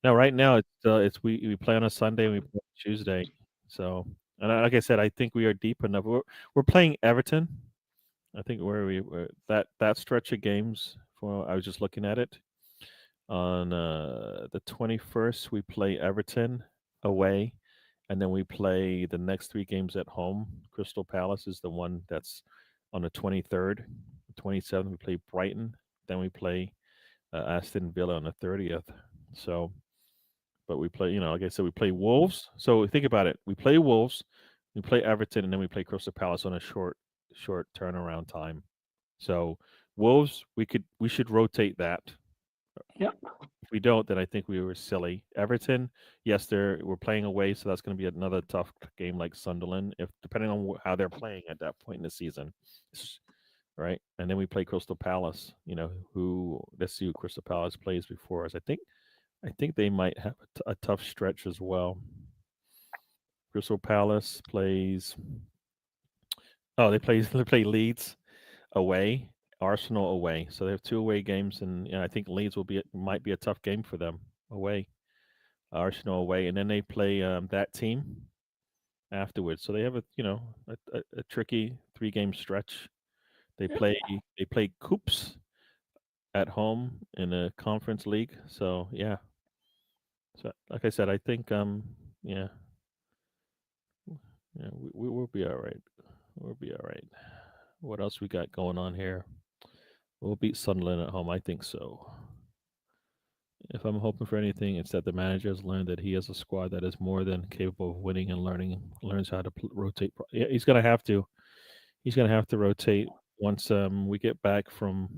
S1: Now, right now, it's we play on a Sunday and we play on Tuesday. So, and like I said, I think we are deep enough. We're playing Everton. I think we're that stretch of games. For I was just looking at it on the 21st. We play Everton away, and then we play the next three games at home. Crystal Palace is the one that's on the 23rd. The 27th we play Brighton. Then we play Aston Villa on the 30th. So, but we play, like I said, we play Wolves. So think about it. We play Wolves, we play Everton, and then we play Crystal Palace on a short turnaround time. So Wolves, we should rotate that.
S2: Yep.
S1: If we don't, then I think we were silly. Everton, yes, we're playing away, so that's going to be another tough game like Sunderland, if depending on how they're playing at that point in the season, right? And then we play Crystal Palace. Who let's see who Crystal Palace plays before us. I think they might have a tough stretch as well. Crystal Palace plays. Oh, they play Leeds away, Arsenal away. So they have two away games, and I think Leeds might be a tough game for them away. Arsenal away, and then they play that team afterwards. So they have a tricky 3 game stretch. They play they play Coops at home in a conference league. So yeah. So like I said, I think yeah, yeah, we'll be all right. We'll be all right. What else we got going on here? We'll beat Sunderland at home. I think so. If I'm hoping for anything, it's that the manager has learned that he has a squad that is more than capable of winning and learns how to rotate. Yeah, he's gonna have to. He's gonna have to rotate once once we get back from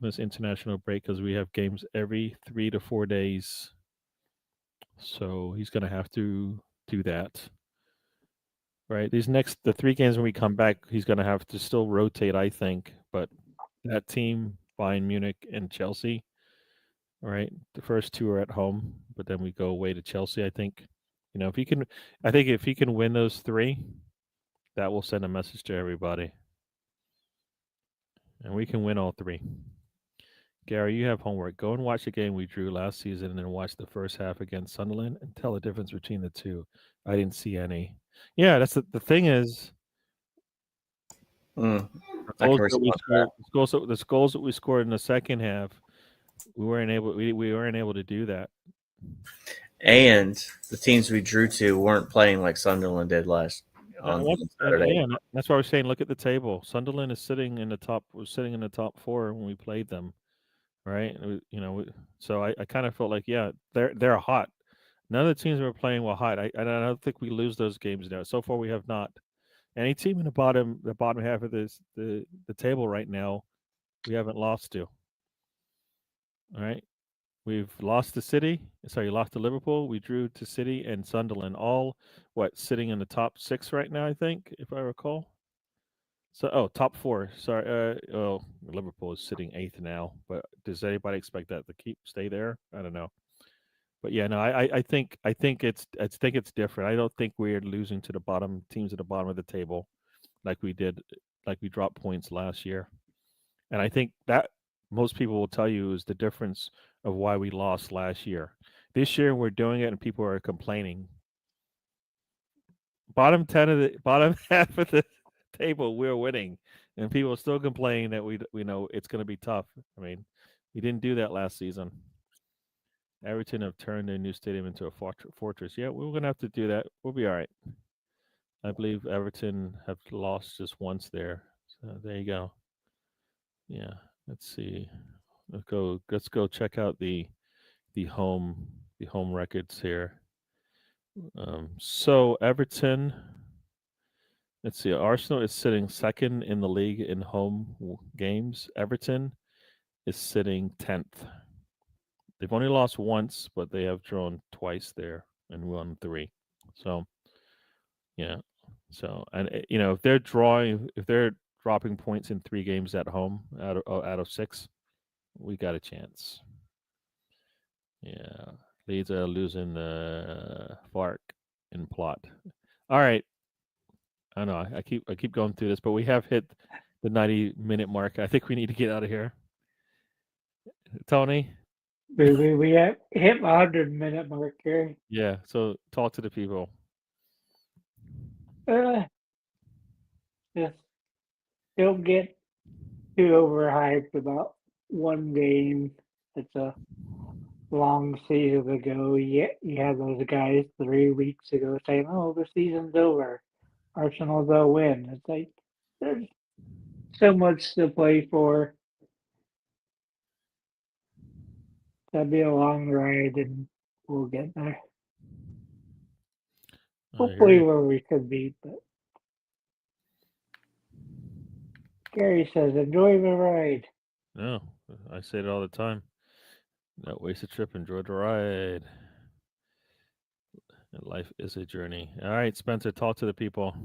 S1: this international break because we have games every 3 to 4 days. So he's gonna have to do that. Right. The 3 games when we come back, he's gonna have to still rotate, I think. But that team, Bayern Munich and Chelsea, right? The first two are at home, but then we go away to Chelsea. I think, if he can, I think if he can win those 3, that will send a message to everybody, and we can win all 3. Gary, you have homework. Go and watch the game we drew last season, and then watch the first half against Sunderland, and tell the difference between the two. I didn't see any. Yeah, that's the thing is.
S3: I
S1: The
S3: can
S1: goals that we
S3: respond to
S1: scored, the goals that we scored in the second half, we weren't able to do that.
S3: that. And the teams we drew to weren't playing like Sunderland did last on Saturday.
S1: Yeah, that's why I was saying, look at the table. Sunderland is sitting in the top. Was sitting in the top 4 when we played them, right? So I kind of felt like, yeah, they're hot. None of the teams we were playing were hot. I don't think we lose those games now. So far, we have not. Any team in the bottom half of the table right now, we haven't lost to. All right. We've lost to City. Sorry, lost to Liverpool. We drew to City and Sunderland. All sitting in the top 6 right now, I think, if I recall. So, top 4. Sorry. Liverpool is sitting 8th now. But does anybody expect that to stay there? I don't know. But yeah, no, I think it's different. I don't think we're losing to the bottom teams at the bottom of the table like we did, like we dropped points last year. And I think that most people will tell you is the difference of why we lost last year. This year we're doing it and people are complaining. Bottom 10 of the bottom half of the table, we're winning. And people still complain that we know it's going to be tough. I mean, we didn't do that last season. Everton have turned their new stadium into a fortress. Yeah, we're going to have to do that. We'll be all right. I believe Everton have lost just once there. So there you go. Yeah, let's see. Let's go check out the home records here. So Everton. Let's see. Arsenal is sitting second in the league in home games. Everton is sitting 10th. They've only lost once, but they have drawn twice there and won 3. So yeah. So and if they're dropping points in 3 games at home out of 6, we got a chance. Yeah. Leeds are losing the Fark in plot. All right. I know I keep going through this, but we have hit the 90-minute mark. I think we need to get out of here. Tony?
S2: We have hit 100-minute mark here.
S1: Yeah. So talk to the people.
S2: Just don't get too overhyped about one game. It's a long season ago. You had those guys 3 weeks ago saying, "Oh, the season's over. Arsenal will win." It's like there's so much to play for. That'll be a long ride, and we'll get there. Hopefully, where we could be. But Gary says, "Enjoy the ride."
S1: No, I say it all the time. Don't waste a trip. Enjoy the ride. Life is a journey. All right, Spencer, talk to the people.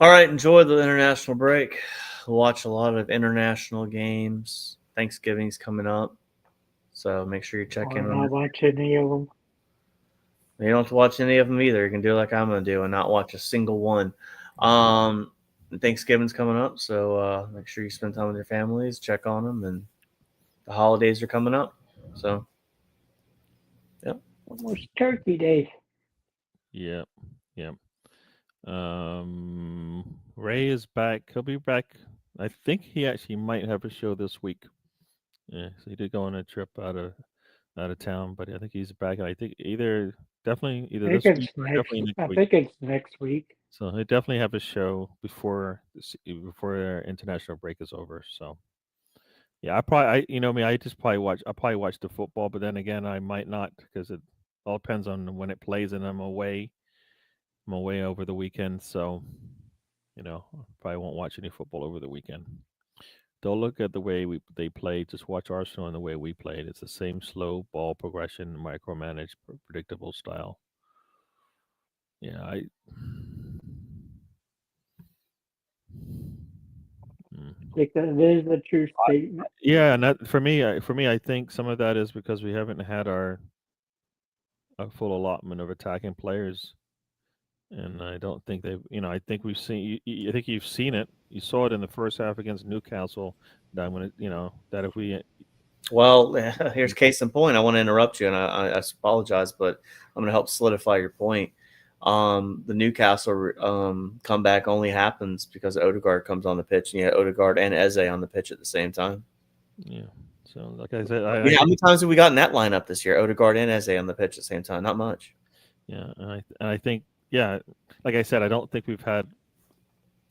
S3: All right, enjoy the international break. Watch a lot of international games. Thanksgiving's coming up, so make sure you check in
S2: Or
S3: on
S2: not
S3: it.
S2: watch any of them.
S3: You don't have to watch any of them either. You can do like I'm going to do and not watch a single one. Thanksgiving's coming up, so make sure you spend time with your families, check on them, and the holidays are coming up. So, yep.
S2: Almost Turkey Day.
S1: Yep. Ray is back. He'll be back. I think he actually might have a show this week. Yeah, so he did go on a trip out of town, but I think he's back. And I think definitely either this week or definitely next
S2: I
S1: week.
S2: think it's next week.
S1: So he definitely have a show before our international break is over. So yeah, I just probably watch the football, but then again, I might not because it all depends on when it plays, and I'm away. I'm away over the weekend, so probably won't watch any football over the weekend. Don't look at the way they play. Just watch Arsenal and the way we played. It's the same slow ball progression, micromanaged, predictable style. Yeah,
S2: Because it is a true statement.
S1: yeah, and that for me, I think some of that is because we haven't had our a full allotment of attacking players, and I don't think they've. I think we've seen. I think you've seen it. You saw it in the first half against Newcastle. That when that if we.
S3: Well, here's case in point. I want to interrupt you, and I apologize, but I'm going to help solidify your point. The Newcastle comeback only happens because Odegaard comes on the pitch, and you had Odegaard and Eze on the pitch at the same time.
S1: Yeah. So, like I said,
S3: how many times have we gotten that lineup this year? Odegaard and Eze on the pitch at the same time. Not much.
S1: Yeah, and I think, yeah, like I said, I don't think we've had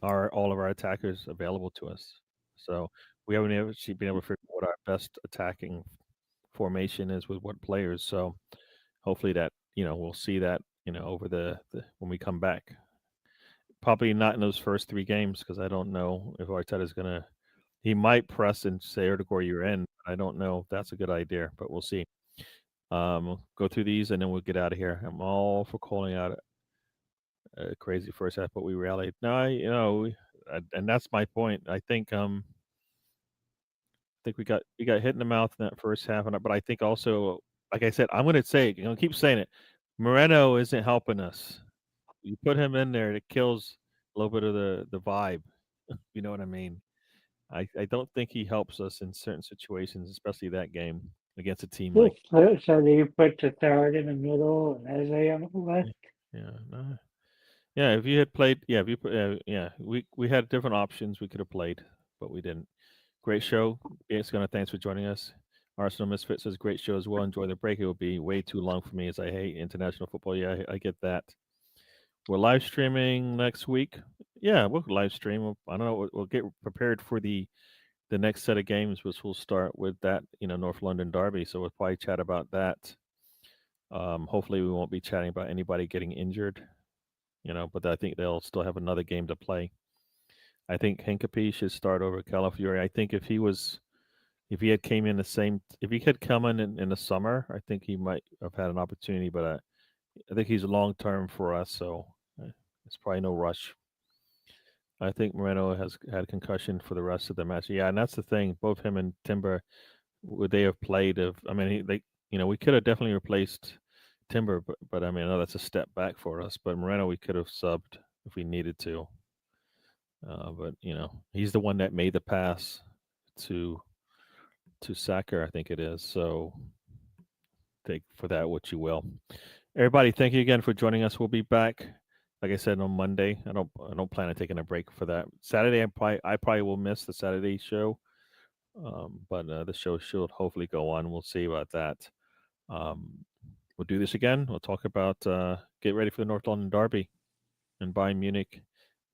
S1: all of our attackers available to us. So we haven't actually been able to figure out what our best attacking formation is with what players. So hopefully that we'll see that over the when we come back. Probably not in those first 3 games because I don't know if Arteta's gonna. He might press and say, "Erdegaard, you're in." I don't know if that's a good idea, but we'll see. Go through these and then we'll get out of here. I'm all for calling out a crazy first half, but we rallied. No, and that's my point. I think we got hit in the mouth in that first half, but I think also, like I said, I'm going to say it. Keep saying it. Moreno isn't helping us. You put him in there, it kills a little bit of the vibe. You know what I mean? I don't think he helps us in certain situations, especially that game against a team like.
S2: So do you put Tattard in the middle and Eze on the left?
S1: Yeah, no. Yeah, if you had played, if you put, we had different options we could have played, but we didn't. Great show. It's gonna thanks for joining us. Arsenal Misfit says great show as well. Enjoy the break. It will be way too long for me as I hate international football. Yeah, I get that. We're live streaming next week. Yeah, we'll live stream. I don't know. We'll get prepared for the the next set of games, which we'll start with that, North London Derby. So we'll probably chat about that. Hopefully, we won't be chatting about anybody getting injured, but I think they'll still have another game to play. I think Hincapie should start over Calafiore. I think if he had come in in the summer, I think he might have had an opportunity. But I think he's long term for us, so it's probably no rush. I think Moreno has had concussion for the rest of the match. Yeah, and that's the thing. Both him and Timber, would they have played? We could have definitely replaced Timber, but I mean, I know that's a step back for us. But Moreno, we could have subbed if we needed to. But he's the one that made the pass to Sacker, I think it is. So take for that what you will. Everybody, thank you again for joining us. We'll be back, like I said, on Monday. I don't plan on taking a break for that. Saturday, I probably will miss the Saturday show, but the show should hopefully go on. We'll see about that. We'll do this again. We'll talk about get ready for the North London Derby and Bayern Munich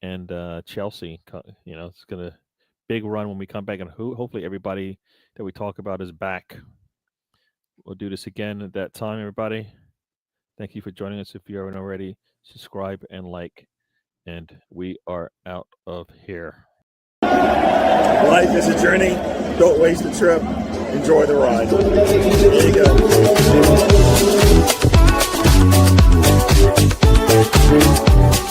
S1: and Chelsea. It's gonna big run when we come back, and hopefully everybody that we talk about is back. We'll do this again at that time, everybody. Thank you for joining us. If you haven't already, subscribe and like, and we are out of here.
S4: Life is a journey. Don't waste the trip. Enjoy the ride. There you go.